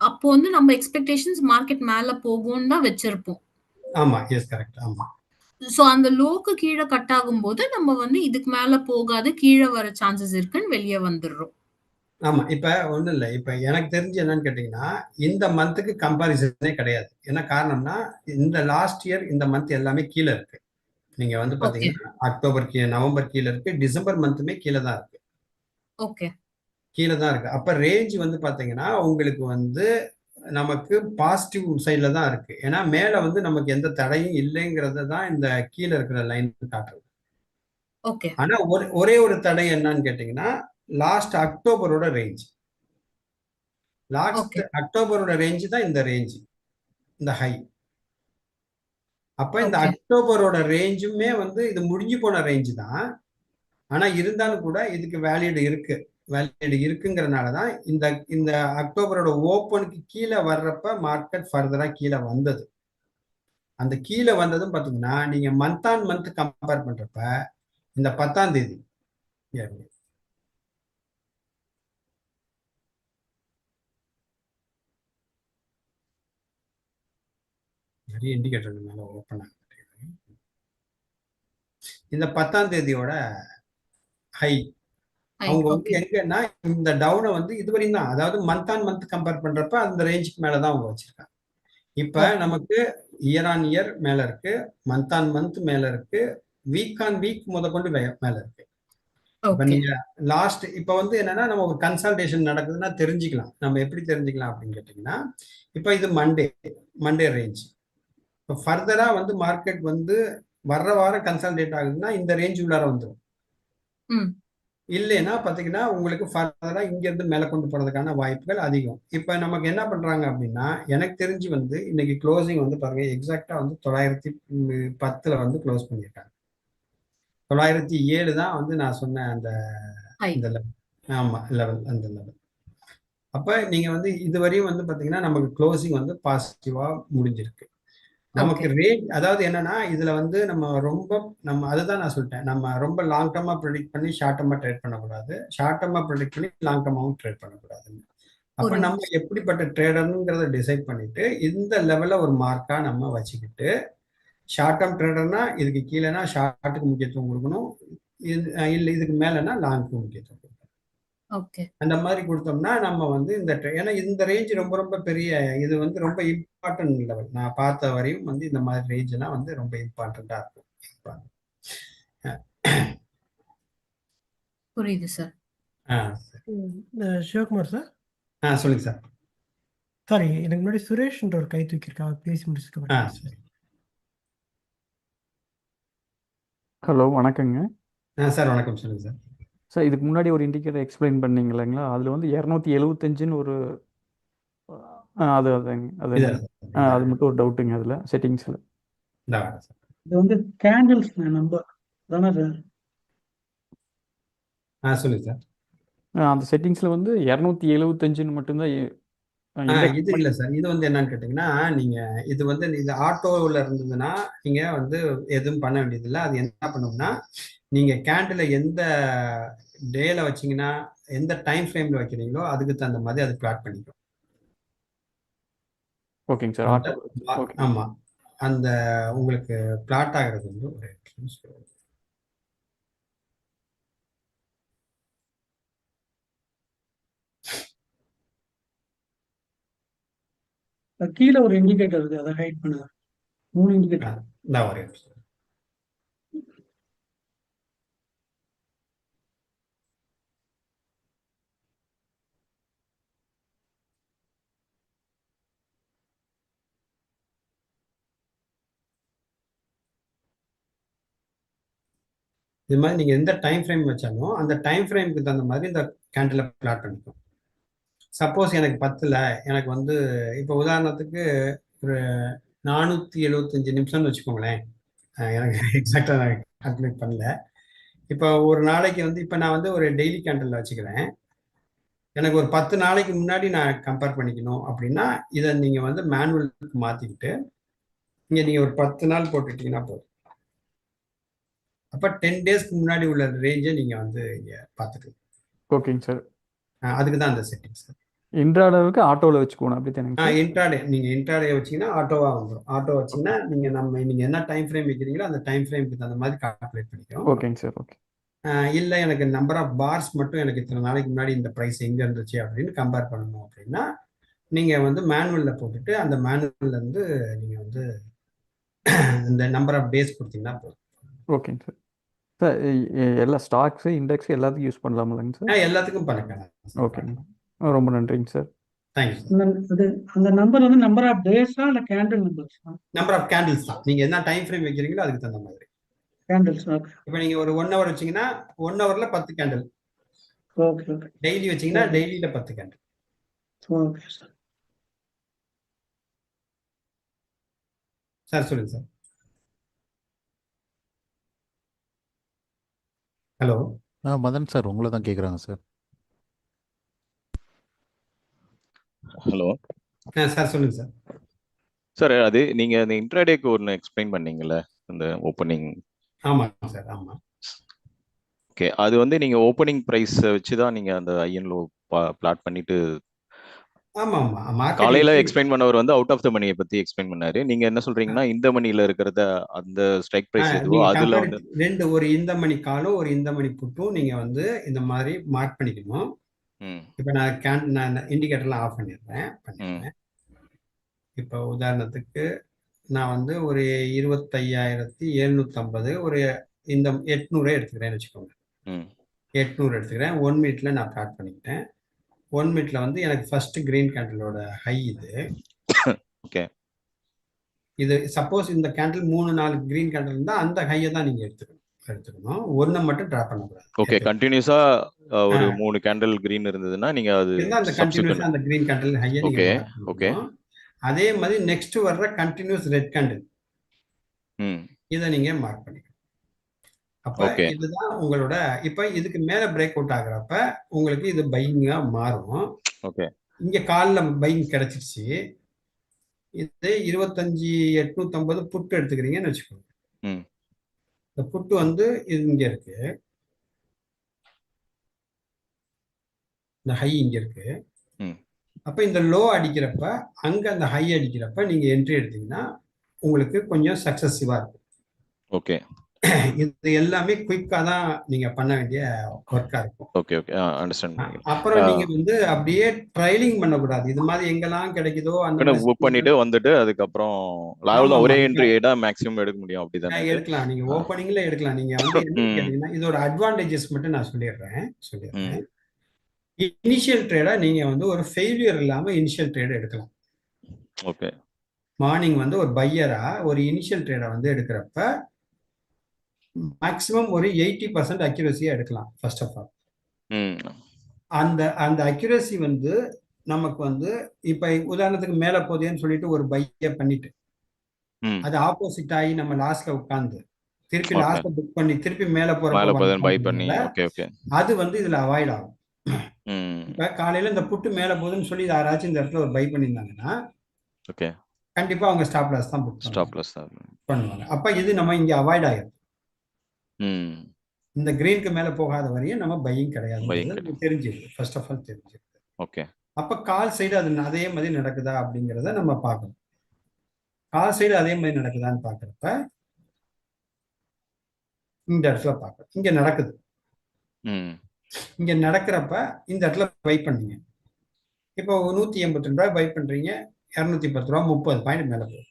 அப்போ வந்து நம்ம எக்ஸ்பெக்டேஷன்ஸ் மார்க்கெட் மேல போகும்னு தான் வச்சிருப்போம். ஆமா எஸ் கரெக்ட். ஆமா சோ அந்த லோக்கு கீழே கட் ஆகும்போது நம்ம வந்து இதுக்கு மேல போகாது, கீழே வர சான்சஸ் இருக்குன்னு வெளியே வந்துடுறோம். ஆமா இப்ப ஒண்ணும் இல்லை. இப்ப எனக்கு தெரிஞ்சு என்னன்னு கேட்டீங்கன்னா, இந்த மந்த்துக்கு கம்பாரிசனே கிடையாது. என்ன காரணம்னா, இந்த லாஸ்ட் இயர் இந்த மந்த் எல்லாமே கீழே இருக்கு. நீங்க வந்து பாத்தீங்கன்னா அக்டோபர் நவம்பர் கீழே இருக்கு, டிசம்பர் மந்த்துமே கீழே தான் இருக்கு. ஓகே, கீழே தான் இருக்கு. அப்ப ரேஞ்ச் வந்து பாத்தீங்கன்னா உங்களுக்கு வந்து நமக்கு பாசிட்டிவ் சைட்ல தான் இருக்கு. ஏன்னா மேல வந்து நமக்கு எந்த தடையும் இல்லைங்கிறத தான் இந்த கீழே இருக்கிற லைன் காட்டுறது. ஓகே, ஆனா ஒரே ஒரு தடை என்னன்னு கேட்டீங்கன்னா, லாஸ்ட் அக்டோபரோட ரேஞ்ச். லாஸ்ட் அக்டோபரோட ரேஞ்ச் தான் இந்த ரேஞ்ச், இந்த ஹை. அப்ப இந்த அக்டோபரோட ரேஞ்சுமே வந்து இது முடிஞ்சு போன ரேஞ்ச் தான். ஆனா இருந்தாலும் கூட இதுக்கு வேலிட் இருக்குங்கிறனாலதான் இந்த இந்த அக்டோபரோட ஓப்பனுக்கு கீழே வர்றப்ப மார்க்கெட் ஃபர்தரா கீழே வந்தது. அந்த கீழே வந்ததும் பாத்தீங்கன்னா நீங்க மந்த் ஆன் மந்த் கம்பேர் பண்றப்ப இந்த 10ஆம் தேதி நிறைய இண்டிகேட்டர் மேல ஓப்பன் ஆகுது. இந்த 10ஆம் தேதியோட ஹை அவங்க வந்து எங்கன்னா இந்த டவுனை வந்து இதுவரையும் தான், அதாவது மந்த் ஆன் மந்த் கம்பேர் பண்றப்ப அந்த ரேஞ்சுக்கு மேலதான் அவங்க வச்சிருக்காங்க. இப்ப நமக்கு இயர் ஆன் இயர் மேல இருக்கு, மந்த் ஆன் மந்த் மேல இருக்கு, வீக் ஆன் வீக் முதற்கொண்டு மேல இருக்கு. இப்ப நீங்க லாஸ்ட் இப்ப வந்து என்னன்னா நம்ம ஒரு கன்சல்டேஷன் நடக்குதுன்னா தெரிஞ்சுக்கலாம். நம்ம எப்படி தெரிஞ்சுக்கலாம் அப்படின்னு கேட்டீங்கன்னா, இப்ப இது மண்டே ரேஞ்ச். இப்போ ஃபர்தரா வந்து மார்க்கெட் வந்து வர்ற வாரம் கன்சல்டேட் ஆகுதுன்னா இந்த ரேஞ்ச் உள்ளார வந்துடும். இல்லைன்னா பாத்தீங்கன்னா உங்களுக்கு ஃபர்தரா இங்க இருந்து மேல கொண்டு போறதுக்கான வாய்ப்புகள் அதிகம். இப்ப நமக்கு என்ன பண்றாங்க அப்படின்னா, எனக்கு தெரிஞ்சு வந்து இன்னைக்கு க்ளோசிங் வந்து பாருங்க, எக்ஸாக்டா வந்து 910 வந்து க்ளோஸ் பண்ணியிருக்காங்க. 907 தான் வந்து நான் சொன்ன அந்த லெவல். ஆமா லெவல், அந்த லெவல். அப்ப நீங்க வந்து இதுவரையும் வந்து பாத்தீங்கன்னா நமக்கு க்ளோசிங் வந்து பாசிட்டிவா முடிஞ்சிருக்கு. நமக்கு ரேட் அதாவது என்னன்னா இதுல வந்து நம்ம அதுதான் நான் சொல்லிட்டேன், நம்ம ரொம்ப லாங் டர்மா ப்ரெடிக்ட் பண்ணி ஷார்ட் டர்மா ட்ரேட் பண்ணக்கூடாது, ஷார்ட் டர்மா ப்ரெடிக்ட் பண்ணி லாங் டர்மாவும் ட்ரேட் பண்ணக்கூடாதுன்னு. அப்ப நம்ம எப்படிப்பட்ட ட்ரேடர்ங்கிறத டிசைட் பண்ணிட்டு இந்த லெவல்ல ஒரு மார்க்கா நம்ம வச்சுக்கிட்டு, ஷார்ட் டர்ம் ட்ரேடர்னா இதுக்கு கீழேனா ஷார்ட்டுக்கு முக்கியத்துவம் கொடுக்கணும், இல்லை இதுக்கு மேலனா லாங்க்கு முக்கியத்துவம் கொடுக்கணும். அந்த மாதிரி கொடுத்தோம்னா நம்ம வந்து ஏன்னா இந்த ரேஞ்ச் ரொம்ப ரொம்ப பெரிய, இது வந்து ரொம்ப இம்பார்ட்டன்ட் லெவல். நான் பார்த்த வரையும் வந்து இந்த மாதிரி ரேஞ்ச் எல்லாம் வந்து ரொம்ப இம்பார்ட்டண்டா இருக்கும். புரியுது சார். சிவகுமார் சார். சொல்லுங்க சார். சாரி, எனக்கு முன்னாடி சுரேஷ்ன்ற ஒரு கை தூக்கியிருக்கா, பேசி முடிச்சுக்க. ஹலோ, வணக்கங்க சார். வணக்கம், சொல்லுங்க சார். சார், இதுக்கு முன்னாடி ஒரு இண்டிகேட்டர் எக்ஸ்பிளைன் பண்ணீங்க இல்லைங்களா, அதில் வந்து 275ன்னு ஒரு அது மட்டும் ஒரு டவுட்டுங்க அதில் செட்டிங்ஸில். இது வந்து கேண்டில்ஸ் நம்பர் தானே சார்? சொல்லுங்க சார். அந்த செட்டிங்ஸில் வந்து 275ன்னு மட்டும்தான். இது இல்லை சார், இது வந்து என்னன்னு கேட்டீங்கன்னா, நீங்க இது வந்து இது ஆட்டோவில் இருந்ததுன்னா நீங்க வந்து எதுவும் பண்ண வேண்டியதில்லை. அது என்ன பண்ணும்னா, நீங்க கேண்டில் எந்த டேல வச்சீங்கன்னா எந்த டைம் ஃப்ரேம்ல வைக்கிறீங்களோ அதுக்கு தகுந்த மாதிரி அது பிளாட் பண்ணிக்கும். ஓகேங்க சார். ஆமா, அந்த உங்களுக்கு பிளாட் ஆகிறது வந்து ஒரு கீழே ஒரு இண்டிகேட்டர் இருக்கு, அதை ஹைட் பண்ணுங்க. 3 இண்டிகேட்டர். நான் வரேன். இது மாதிரி நீங்க எந்த டைம் ஃப்ரேம் வச்சாலும் அந்த டைம் ஃப்ரேமுக்கு தகுந்த மாதிரி இந்த கேண்டில் பிளாட் பண்ணிக்கும். சப்போஸ் எனக்கு பத்துல, எனக்கு வந்து இப்போ உதாரணத்துக்கு ஒரு 475 நிமிஷம்னு வச்சுக்கோங்களேன். எனக்கு எக்ஸாக்டா நான் கால்குலேட் பண்ணல. இப்போ ஒரு நாளைக்கு வந்து இப்போ நான் வந்து ஒரு டெய்லி கேண்டில் வச்சுக்கிறேன். எனக்கு ஒரு 10 நாளைக்கு முன்னாடி நான் கம்பேர் பண்ணிக்கணும் அப்படின்னா இதை நீங்க வந்து மேனுவலுக்கு மாத்திக்கிட்டு இங்க நீங்க ஒரு 10 நாள் போட்டுட்டீங்கன்னா போதும். அப்ப 10 டேஸ்க்கு முன்னாடி உள்ள ரேஞ்சை நீங்க வந்து இங்க பார்த்துக்கலாம். ஓகேங்க சார். அதுக்கு தான் அந்த செட்டிங்ஸ். இன்ட்ராடேவுக்கு ஆட்டோவில் வச்சுக்கணும் அப்படி தானேங்க சார்? இன்ட்ராடே நீங்க இன்ட்ராடே வச்சீங்கன்னா ஆட்டோவா வந்துடும். ஆட்டோ வச்சீங்கன்னா நீங்க என்ன டைம் ஃப்ரேம் வைக்கிறீங்களோ அந்த டைம் ஃப்ரேமுக்கு தகுந்த மாதிரி கால்குலேட் பண்ணிக்கிறோம். ஓகேங்க சார். ஓகே. இல்லை எனக்கு நம்பர் ஆஃப் பார்ஸ் மட்டும் எனக்கு இத்தனை நாளைக்கு முன்னாடி இந்த ப்ரைஸ் எங்கே இருந்துச்சு அப்படின்னு கம்பேர் பண்ணணும் அப்படின்னா நீங்கள் வந்து மேனுவலில் போட்டுட்டு அந்த மேனுவல்ல இருந்து நீங்கள் வந்து இந்த நம்பர் ஆஃப் டேஸ் கொடுத்தீங்கன்னா போதும். ஓகேங்க சார். சார் எல்லா ஸ்டாக்ஸு இண்டெக்ஸ் எல்லாத்துக்கும் யூஸ் பண்ணலாம்லங்க சார்? எல்லாத்துக்கும் பண்ணிக்கலாம். ஓகேங்க. ரொம்ப நன்றிங்க சார். தேங்க்யூ. அந்த நம்பர் வந்து நம்பர் ஆஃப் டேஸா இல்லை கேண்டில் நம்பர்ஸா? நம்பர் ஆஃப் கேண்டில்ஸ் தான். நீங்கள் என்ன டைம் ஃப்ரேம் வைக்கிறீங்களோ அதுக்கு தகுந்த மாதிரி கேண்டில்ஸ். இப்போ நீங்க ஒரு 1 hour வச்சீங்கன்னா 1 hourல 10 கேண்டில். Okay okay. டெய்லி வச்சீங்கன்னா டெய்லியில 10 கேண்டில். Okay sir. சார் சொல்லுங்க சார். ஹலோ. மதன் சார் உங்களை தான் கேட்குறாங்க சார். ஹலோ சார் சொல்லுங்க சார். சார் அது நீங்க அந்த இன்ட்ராடேக்கு ஒன்று எக்ஸ்பிளைன் பண்ணீங்கல்ல, அந்த ஓப்பனிங். ஆமாம் சார். ஆமாம். ஓகே, அது வந்து நீங்க ஓப்பனிங் ப்ரைஸ் வச்சு தான் நீங்க அந்த ஐஎன்லோ பிளாட் பண்ணிட்டு. ஆமாம் ஆமாம். காலையில எக்ஸ்பிளைன் பண்ணவர் வந்து அவுட் ஆஃப் த மணியை பத்தி எக்ஸ்பிளைன் பண்ணாரு. நீங்க என்ன சொல்றீங்கன்னா இந்த மணியில இருக்கிறத அந்த ஸ்ட்ரைக் பிரைஸ் எதுவோ அதுல வந்து ரெண்டு, ஒரு இந்த மணி காலும் ஒரு இந்த மணி புட்டும் நீங்க வந்து இந்த மாதிரி மார்க் பண்ணிக்கணும். இப்போ நான் இண்டிகேட்டர்லாம் ஆஃப் பண்ணிடுறேன். இப்போ உதாரணத்துக்கு நான் வந்து ஒரு 25,750 ஒரு இந்த 800 எடுத்துக்கிறேன்னு வச்சுக்கோங்க. 800 எடுத்துக்கிறேன். 1 மினிட்ல நான் பிளாட் பண்ணிக்கிட்டேன். 1 மினிட்ல வந்து எனக்கு ஃபர்ஸ்ட் கிரீன் கேண்டிலோட ஹை இது. ஓகே. இது சப்போஸ் இந்த கேண்டில் 3-4 கிரீன் கேண்டில் இருந்தா அந்த ஹையை தான் நீங்க எடுத்துக்கணும். ஒன்றை மட்டும் டிராப் பண்ணக்கூடாது. ஓகே, கண்டினியூஸா ஒரு 3 கேண்டில் கிரீன் இருந்ததுன்னா நீங்க அது அந்த கண்டினியூஸா அந்த கிரீன் கேண்டில் ஹையை நீங்க ஓகே. அதே மாதிரி நெக்ஸ்ட் வர்ற கண்டினியூஸ் ரெட் கேண்டில் இதை நீங்க மார்க் பண்ணிக்கணும். அப்ப இதுதான் உங்களோட இப்ப இதுக்கு மேல பிரேக் அவுட் ஆகுறப்ப உங்களுக்கு இது பையிங்கா மாறும். ஓகே. இங்க கால்ல பையிங் கிடைச்சிருச்சு. இது 25,850 புட்டு எடுத்துக்கிறீங்கன்னு வச்சுக்கோங்க. இந்த புட்டு வந்து இது இங்க இருக்கு, இந்த ஹை இங்க இருக்கு. அப்ப இந்த லோ அடிக்கிறப்ப அங்க அந்த ஹை அடிக்கிறப்ப நீங்க என்ட்ரி எடுத்தீங்கன்னா உங்களுக்கு கொஞ்சம் சக்சஸிவா இருக்கும். ஓகே. இது எல்லாமே குயிக்கா தான் நீங்க பண்ண வேண்டிய ஒர்க்கா இருக்கும். Okay okay, understand. அப்புறம் நீங்க வந்து அப்படியே ட்ரைலிங் பண்ணக்கூடாது. இது மாதிரி எங்கெல்லாம் கிடைக்குதோ அந்த புக் பண்ணிட்டு வந்துட்டு அதுக்கப்புறம் லாபம் ஒரே என்ட்ரி ஏடா மேக்ஸிமம் எடுக்க முடியும். அப்படிதான் எடுக்கலாம். நீங்க ஓப்பனிங்ல எடுக்கலாம். நீங்க வந்து என்ன கேட்டீங்கன்னா இதோட அட்வான்டேஜஸ் மட்டும் நான் சொல்லிடுறேன். இனிஷியல் ட்ரேடா நீங்க வந்து ஒரு ஃபெயிலியர் இல்லாம இனிஷியல் ட்ரேட் எடுக்கலாம். ஓகே. மார்னிங் வந்து ஒரு பையரா ஒரு இனிஷியல் ட்ரேடை வந்து எடுக்கிறப்ப மேக்ஸிமம் ஒரு 80% அக்யூரசியா எடுக்கலாம். ஃபர்ஸ்ட் ஆஃப் ஆல் அந்த அக்யூரசி வந்து நமக்கு வந்து இப்ப உதாரணத்துக்கு மேல போதேன்னு சொல்லிட்டு ஒரு பைய பண்ணிட்டு அது ஆப்போசிட் ஆகி நம்ம லாஸ்ட்ல உட்கார்ந்து திருப்பி லாஸ்ட்ல புக் பண்ணி திருப்பி மேல போற அது வந்து இதுல அவாய்ட் ஆகும். இப்ப காலையில இந்த புட்டு மேல போகுதுன்னு சொல்லி யாராச்சும் இந்த இடத்துல ஒரு பை பண்ணியிருந்தாங்கன்னா கண்டிப்பா அவங்க ஸ்டாப் லாஸ் தான் பண்ணுவாங்க. அப்ப இது நம்ம இங்க அவாய்ட் ஆயிடும். இந்த கிரீனுக்கு மேல போகாத வரையும் நம்ம பையிங் கிடையாது தெரிஞ்சிருக்கு. ஃபர்ஸ்ட் ஆஃப் ஆல் தெரிஞ்சிருக்கு. ஓகே. அப்ப கால் சைடு அது அதே மாதிரி நடக்குதா அப்படிங்கிறத நம்ம பார்க்கணும். கால் சைடு அதே மாதிரி நடக்குதான்னு பாக்குறப்ப இந்த இடத்துல பார்க்கணும். இங்க நடக்குது. இங்க நடக்கிறப்ப இந்த இடத்துல பை பண்ணீங்க. இப்போ 182 ரூபாய் பை பண்றீங்க, 210 ரூபா 30 பாயிண்ட் மேல போகும்.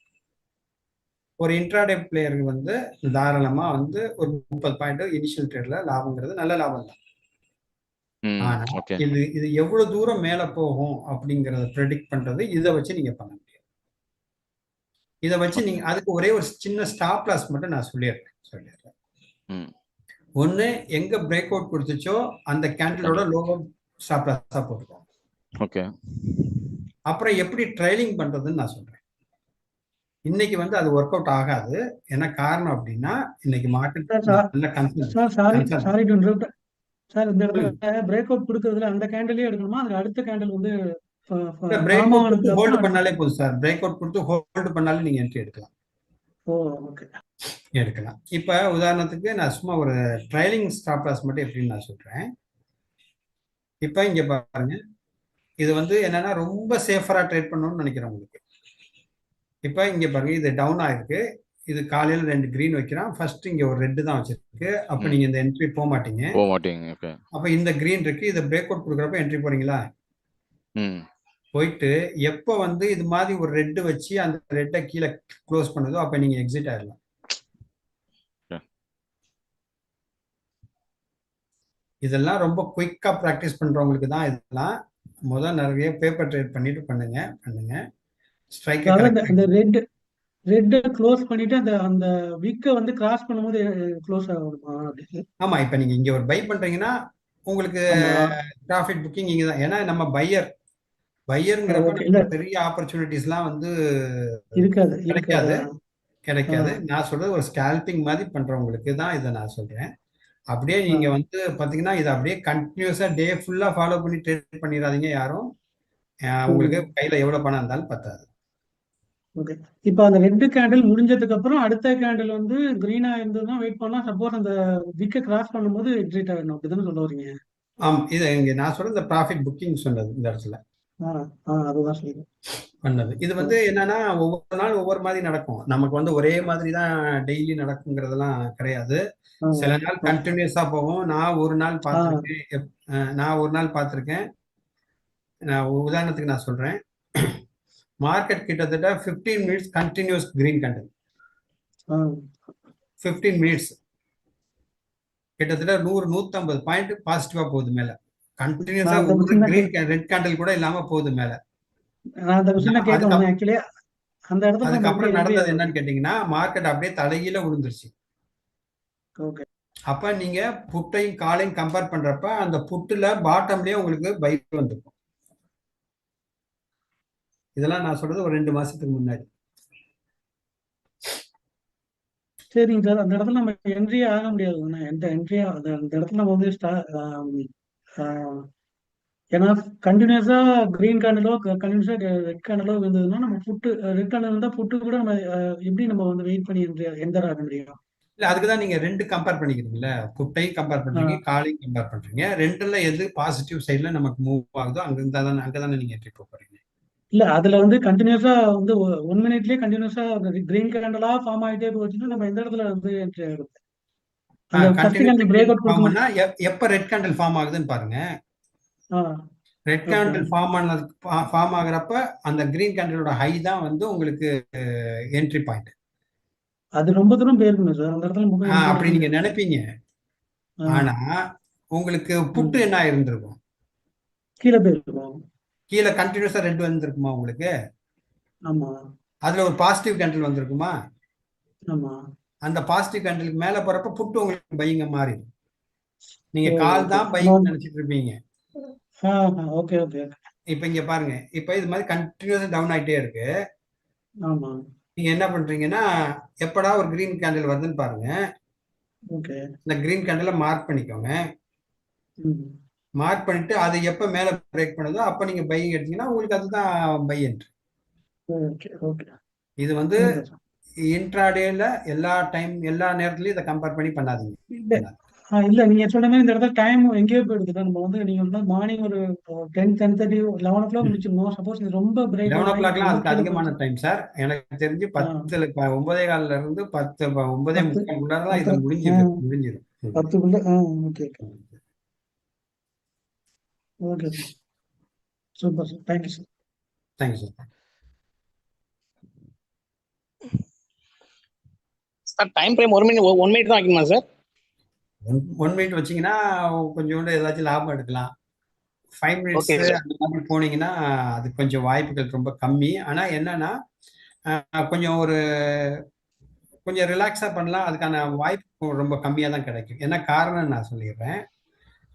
ஒரு இன்ட்ராடே பிளேயருக்கு வந்து தாராளமா வந்து ஒரு 30 பாயிண்ட் இனிஷியல் ட்ரேட்ல லாபங்கிறது நல்ல லாபம் தான். ஆனா இது எவ்வளவு தூரம் மேல போகும் அப்படிங்கறத ப்ரெடிக்ட் பண்றது இதை வச்சு நீங்க பண்ண முடியாது. இதை வச்சு நீங்க அதுக்கு ஒரே ஒரு சின்ன ஸ்டாப் லாஸ் மட்டும் நான் சொல்லிடுறேன். ஒன்று எங்க பிரேக் அவுட் கொடுத்துச்சோ அந்த கேண்டிலோட லோவர் ஸ்டாப் லாஸா போட்டுக்கோங்க. ஓகே. அப்புறம் எப்படி ட்ரைலிங் பண்றதுன்னு நான் சொல்றேன். இன்னைக்கு வந்து அது ஒர்க் அவுட் ஆகாது. என்ன காரணம் அப்படின்னா இன்னைக்கு மார்க்கெட் நல்ல சாரி டு இன்டரப்ட் சார். இந்த இடத்துல பிரேக் அவுட் கொடுக்கறதுல அந்த கேண்டிலே எடுக்கணுமா, அதுக்கு அடுத்த கேண்டில் வந்து பிரேக் அவுட் கொடுத்து ஹோல்டு பண்ணாலே போதும் சார். பிரேக் அவுட் கொடுத்து ஹோல்டு பண்ணாலே நீங்க என்ட்ரி எடுக்கலாம். ஓகே, எடுக்கலாம். இப்ப உதாரணத்துக்கு நான் சும்மா ஒரு ட்ரைலிங் ஸ்டாப் லாஸ் மட்டும் எப்படின்னு நான் சொல்றேன். இப்ப இங்க பாருங்க, இது வந்து என்னன்னா ரொம்ப சேஃபரா ட்ரேட் பண்ணணும்னு நினைக்கிறேன் உங்களுக்கு. இப்ப இங்க பாருங்க, இது டவுன் ஆயிருக்கு. இது காலையில 2 கிரீன் வைக்கிறான். ஃபர்ஸ்ட் இங்க ஒரு ரெட் தான் வச்சிருக்கு. அப்ப நீங்க இந்த என்ட்ரி போக மாட்டீங்க. அப்ப இந்த கிரீன் இருக்கு. இதை பிரேக் அவுட் கொடுக்குறப்ப என்ட்ரி போறீங்களா? போயிட்டு எப்ப வந்து இது மாதிரி ஒரு ரெட் வச்சு அந்த ரெட்டை கீழே க்ளோஸ் பண்ணுதோ அப்ப நீங்க எக்ஸிட் ஆயிடலாம். இதெல்லாம் ரொம்ப குயிக்கா ப்ராக்டிஸ் பண்றவங்களுக்கு தான் இதெல்லாம். முதல் நிறைய பேப்பர் ட்ரேட் பண்ணிட்டு பண்ணுங்க. அந்த ரெட் க்ளோஸ் பண்ணிட்டு அந்த அந்த வீக்க வந்து கிராஸ் பண்ணும்போது க்ளோஸ் ஆகுமா? ஆமா, இப்ப நீங்க இங்க ஒரு பை பண்றீங்கன்னா உங்களுக்கு ப்ராஃபிட் புக்கிங் இங்க தான். ஏன்னா நம்ம பையருங்கிறப்ப பெரிய ஆப்பர்ச்சுனிட்டிஸ்லாம் வந்து கிடைக்காது. நான் சொல்றது ஒரு ஸ்கேல்பிங் மாதிரி பண்றவங்களுக்கு தான் இதை நான் சொல்றேன். அப்படியே நீங்க வந்து பாத்தீங்கன்னா இதை அப்படியே கண்டினியூஸா டே ஃபுல்லா ஃபாலோ பண்ணி ட்ரேட் பண்ணிடாதீங்க யாரும். உங்களுக்கு கையில எவ்வளவு பணம் இருந்தாலும் பத்தாது. ஓகே. இப்போ அந்த ரெட் கேண்டில் முடிஞ்சதுக்கு அப்புறம் அடுத்த கேண்டில் வந்து கிரீனா இருந்ததுன்னா வெயிட் பண்ணலாம். சப்போஸ் அந்த வீக்கை கிராஸ் பண்ணும்போது எக்ஸிட் ஆயிடணும், அப்படிதானே சொல்ல வரீங்க? ஆமா, இது இங்க நான் சொல்றது இந்த ப்ராஃபிட் புக்கிங் சொன்னது இந்த இடத்துல அதுதான் சரி பண்ணது. இது வந்து என்னன்னா ஒவ்வொரு நாள் ஒவ்வொரு மாதிரி நடக்கும். நமக்கு வந்து ஒரே மாதிரி தான் டெய்லி நடக்குங்கிறதெல்லாம் கிடையாது. சில நாள் கண்டினியூஸா போகும். நான் ஒரு நாள் பார்த்திருக்கேன். நான் உதாரணத்துக்கு நான் சொல்றேன். மார்க்கெட் கிட்டத்தட்ட 15 minutes continues green candle. 15 minutes கிட்டத்தட்ட 100-150 பாயிண்ட் பாசிட்டிவா போகுது மேல. கண்டினியூஸா ஒரு கிரீன் ரெட் கேண்டில் கூட இல்லாம போகுது மேல. அதுக்கப்புறம் நடந்தது என்னன்னு கேட்டீங்கன்னா மார்க்கெட் அப்படியே தலைகீழ விழுந்துருச்சு. அப்ப நீங்க புட்டையும் காலையும் கம்பேர் பண்றப்ப அந்த புட்டுல பாட்டம்லயே உங்களுக்கு பை வந்துருக்கும். இதெல்லாம் நான் சொல்றது ஒரு 2 மாசத்துக்கு முன்னாடி. சரிங்க சார். அந்த இடத்துல நம்ம என்ட்ரியே ஆக முடியாது. எந்த என்ட்ரியா அந்த இடத்துல நம்ம வந்து ஏன்னா கண்டினியூஸா கிரீன் கேண்டிலோ கண்டினியூஸா ரெட் கேண்டிலோ இருந்ததுன்னா நம்ம புட்டு ரெட் கேண்டில் இருந்தால் புட்டு கூட நம்ம எப்படி நம்ம வந்து வெயிட் பண்ணி என்டர் ஆக முடியும்? இல்ல அதுக்குதான் நீங்க 2 கம்பேர் பண்ணிக்கிறீங்கல்ல. புட்டையும் கம்பேர் பண்றீங்க, காலையும் கம்பேர் பண்றீங்க. ரெண்டுல எது பாசிட்டிவ் சைட்ல நமக்கு மூவ் ஆகுதோ அங்கதானே நீங்க என்ட்ரி போறீங்க. இல்ல அதுல வந்து கண்டினியூஸா வந்து 1 மினிட்லயே கண்டினியூஸா கிரீன் கேண்டலா ஃபார்ம் ஆகிட்டே போச்சுன்னா நம்ம எந்த இடத்துல வந்து என்ட்ரி ஆகுது? எப்ப ரெட் கேண்டில் ஃபார்ம் ஆகுதுன்னு பாருங்க. ரெட் கேண்டில் ஃபார்ம் ஆகுறப்ப அந்த கிரீன் கேண்டிலோட ஹை தான் வந்து உங்களுக்கு என்ட்ரி பாயிண்ட். அது ரொம்ப தூரம் போயிருக்குமே சார் அந்த இடத்துல. அப்படி நீங்க நினைப்பீங்க. ஆனா உங்களுக்கு புட்டு என்ன இருந்திருக்கும்? கீழே போயிருக்கும். கீழே கண்டினியூஸா ரெட் வந்திருக்குமா உங்களுக்கு? ஆமா. அதுல ஒரு பாசிட்டிவ் கேண்டில் வந்திருக்குமா? ஆமா. அந்த பாசிட்டிவ் கேண்டிலுக்கு மேல போறப்ப புட்டு உங்களுக்கு பையிங்க மாறி நீங்க கால் தான் பையிங் நினைச்சிட்டு இருப்பீங்க. Okay okay. இப்ப இங்க பாருங்க, இப்ப இது மாதிரி கண்டினியூஸா டவுன் ஆயிட்டே இருக்கு. ஆமா. நீங்க என்ன பண்றீங்கன்னா எப்படா ஒரு கிரீன் கேண்டில் வருதுன்னு பாருங்க. ஓகே. இந்த கிரீன் கேண்டில மார்க் பண்ணிக்கோங்க. மார்க் பண்ணிட்டு அது எப்ப மேல பிரேக் பண்ணுதோ அப்ப நீங்க பையிங் எடுத்தீங்கன்னா உங்களுக்கு அதுதான் பை என்ட்ரி. Okay okay. இது வந்து இன்ட்ராடேல எல்லா நேரத்துலயும் இதை கம்பேர் பண்ணி பண்ணாதீங்க. இல்ல நீங்க சொல்ற மாதிரி இந்த இடத்துல டைம் எங்கேயோ போயிடுது. நம்ம வந்து நீங்க வந்து மார்னிங் ஒரு 10:30 11 o'clock முடிச்சிடணும். சப்போஸ் இது ரொம்ப பிரேக் 11 o'clockலாம் அதுக்கு அதிகமான டைம் சார். எனக்கு தெரிஞ்சு 9:15 இருந்து 9:30 தான் இது முடிஞ்சிடும். 10 okay okay sir. Super sir. Thank you sir. Thank you sir. Sir time frame 1 minute தான் வைக்கணுமா சார்? 1 மினிட் வச்சீங்கன்னா கொஞ்சோண்டு ஏதாச்சும் லாபம் எடுக்கலாம். 5 மினிட்ஸ் அந்த மாதிரி போனீங்கன்னா அது கொஞ்சம் வாய்ப்புகள் ரொம்ப கம்மி. ஆனா என்னன்னா கொஞ்சம் கொஞ்சம் ரிலாக்ஸாக பண்ணலாம். அதுக்கான வாய்ப்பு ரொம்ப கம்மியாக தான் கிடைக்கும். என்ன காரணம் நான் சொல்லிடுறேன்.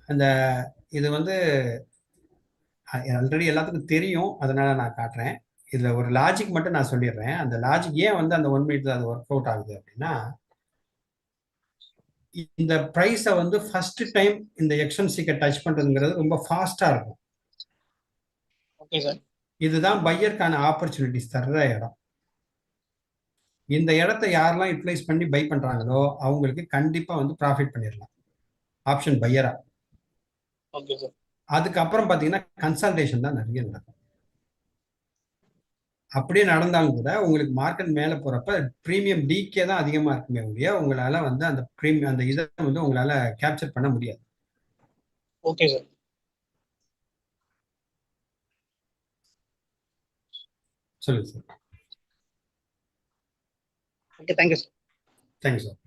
அந்த இது வந்து ஆல்ரெடி எல்லாத்துக்கும் தெரியும். அதனால நான் காட்டுறேன். இதுல ஒரு லாஜிக் மட்டும் நான் சொல்லிடுறேன். அந்த லாஜிக் ஏன் வந்து அந்த 1 மினிட்ல அது ஒர்க் அவுட் ஆகுது அப்படின்னா, இந்த பிரைஸை வந்து ஃபர்ஸ்ட் டைம் இந்த எக்ஸ்டென்சிக்கை டச் பண்றதுங்கிறது ரொம்ப ஃபாஸ்டா இருக்கும். Okay sir. இதுதான் பையருக்கான ஆப்பர்ச்சுனிட்டிஸ் தர்ற இடம். இந்த இடத்தை யாரெல்லாம் யூட்டிலைஸ் பண்ணி பை பண்றாங்களோ அவங்களுக்கு கண்டிப்பா வந்து ப்ராஃபிட் பண்ணிடலாம். ஆப்ஷன் பையரா. Okay sir. அதுக்கப்புறம் பாத்தீங்கன்னா கன்சல்டேஷன் தான் நிறைய நடக்கும். அப்படியே நடந்தாலும் கூட உங்களுக்கு மார்க்கெட் மேல போறப்ப பிரீமியம் டிகே தான் அதிகமா இருக்குமே ஒழிய உங்களால வந்து அந்த பிரீமியம் அந்த இதை வந்து உங்களால கேப்சர் பண்ண முடியாது. Okay sir. சொல்லுங்க sir. Okay, thank you sir. Thank you sir.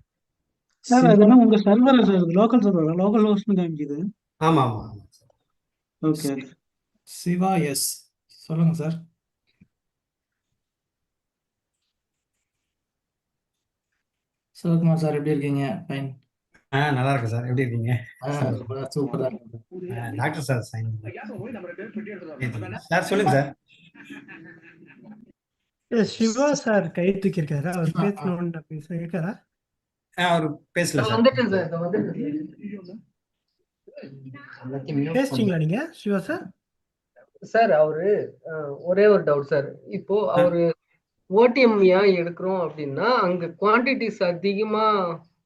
Sir அதெல்லாம் உங்க server sir, local server, local host காமிக்குது. ஆமா ஆமா ஆமா சார். ஓகே. சிவா எஸ் சொல்லுங்க சார். சிவகுமார் சார் எப்படி இருக்கீங்க? ஃபைன். நல்லா இருக்கு சார். எப்படி இருக்கீங்க? சூப்பரா டாக்டர் சார் சைன் சார் சொல்லுங்க சார். சிவா சார் கை தூக்கி இருக்காரு. அவர் பேசணும்னு இருக்காரா? அவர் பேசல சார். பேசிட்டீங்களா நீங்க சிவா சார்? சார் அவரு ஒரே ஒரு டவுட் சார். இப்போ அவரு ஓடிஎம் ஏன் எடுக்கிறோம் அப்படின்னா அங்க குவான்டிட்டிஸ் அதிகமா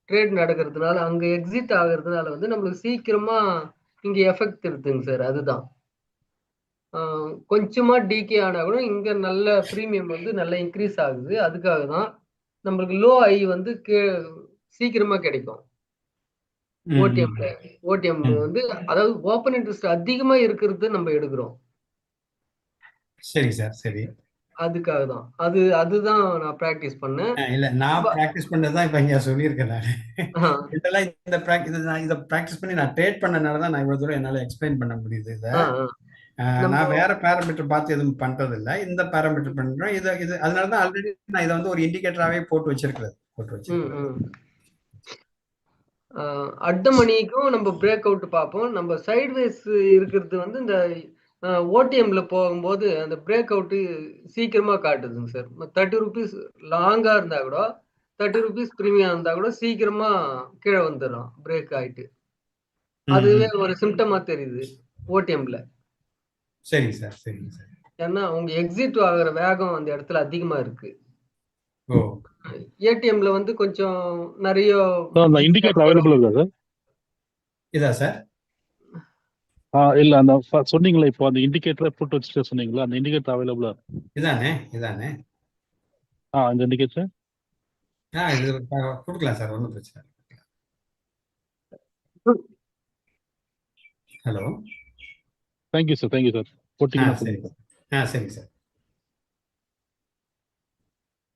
ட்ரேட் நடக்கிறதுனால அங்க எக்ஸிட் ஆகுறதுனால வந்து நம்மளுக்கு சீக்கிரமா இங்க எஃபெக்ட் இருக்குங்க சார். அதுதான் கொஞ்சமா டிகே ஆனா கூட இங்க நல்ல பிரீமியம் வந்து நல்லா இன்க்ரீஸ் ஆகுது. அதுக்காக தான் நம்மளுக்கு லோ ஐ வந்து சீக்கிரமா கிடைக்கும். ஓடிஎம் வந்து அதாவது ஓப்பன் இன்ட்ரெஸ்ட் அதிகமா இருக்கிறது நம்ம எடுக்கிறோம். சரி சார். சரி, அதுக்காக தான் அதுதான் நான் பிராக்டிஸ் பண்ணேன். இல்ல நான் பிராக்டிஸ் பண்ணதான் இப்ப இங்க சொல்லியிருக்கேன். நான் இதெல்லாம் இதை பிராக்டிஸ் பண்ணி நான் ட்ரேட் பண்ணனால தான் நான் இவ்வளவு தூரம் என்னால எக்ஸ்பிளைன் பண்ண முடியுது. இதை நான் வேற பேராமீட்டர் பார்த்து எதுவும் பண்றது இல்லை. இந்த பேராமீட்டர் பண்றேன். இது அதனாலதான் ஆல்ரெடி நான் இதை வந்து ஒரு இண்டிகேட்டராகவே போட்டு வச்சிருக்கிறேன். அட் த மணிக்கும் நம்ம பிரேக் அவுட் பார்ப்போம். நம்ம சைட்வேஸ் இருக்கிறது வந்து இந்த ஓடிஎம்ல போகும்போது அந்த பிரேக் அவுட் சீக்கிரமா காட்டுதுங்க சார். 30 rupees லாங்கா இருந்தா கூட 30 rupees பிரீமியம் இருந்தா கூட சீக்கிரமா கீழே வந்துடும் பிரேக் ஆயிட்டு. அதுவே ஒரு சிம்டமா தெரியுது ஓடிஎம்ல. சரி சார். சரிங்க சார். ஏன்னா உங்க எக்ஸிட் ஆகுற வேகம் அந்த இடத்துல அதிகமா இருக்கு. ஏடிஎம்ல வந்து கொஞ்சம் நிறைய இண்டிகேட்டர் அவைலபிள் இருக்கா சார்? இதா சார்? இல்ல அந்த சொன்னீங்களா இப்போ அந்த இண்டிகேட்டர் போட்டு வச்சுட்டு சொன்னீங்களா, அந்த இண்டிகேட்டர் அவைலபிளா? இதானே அந்த இண்டிகேட்டர் இது கொடுக்கலாம் சார். ஒன்றும் பிரச்சனை. ஹலோ. Thank you sir. போட்டீங்கன்னா சரி சார்.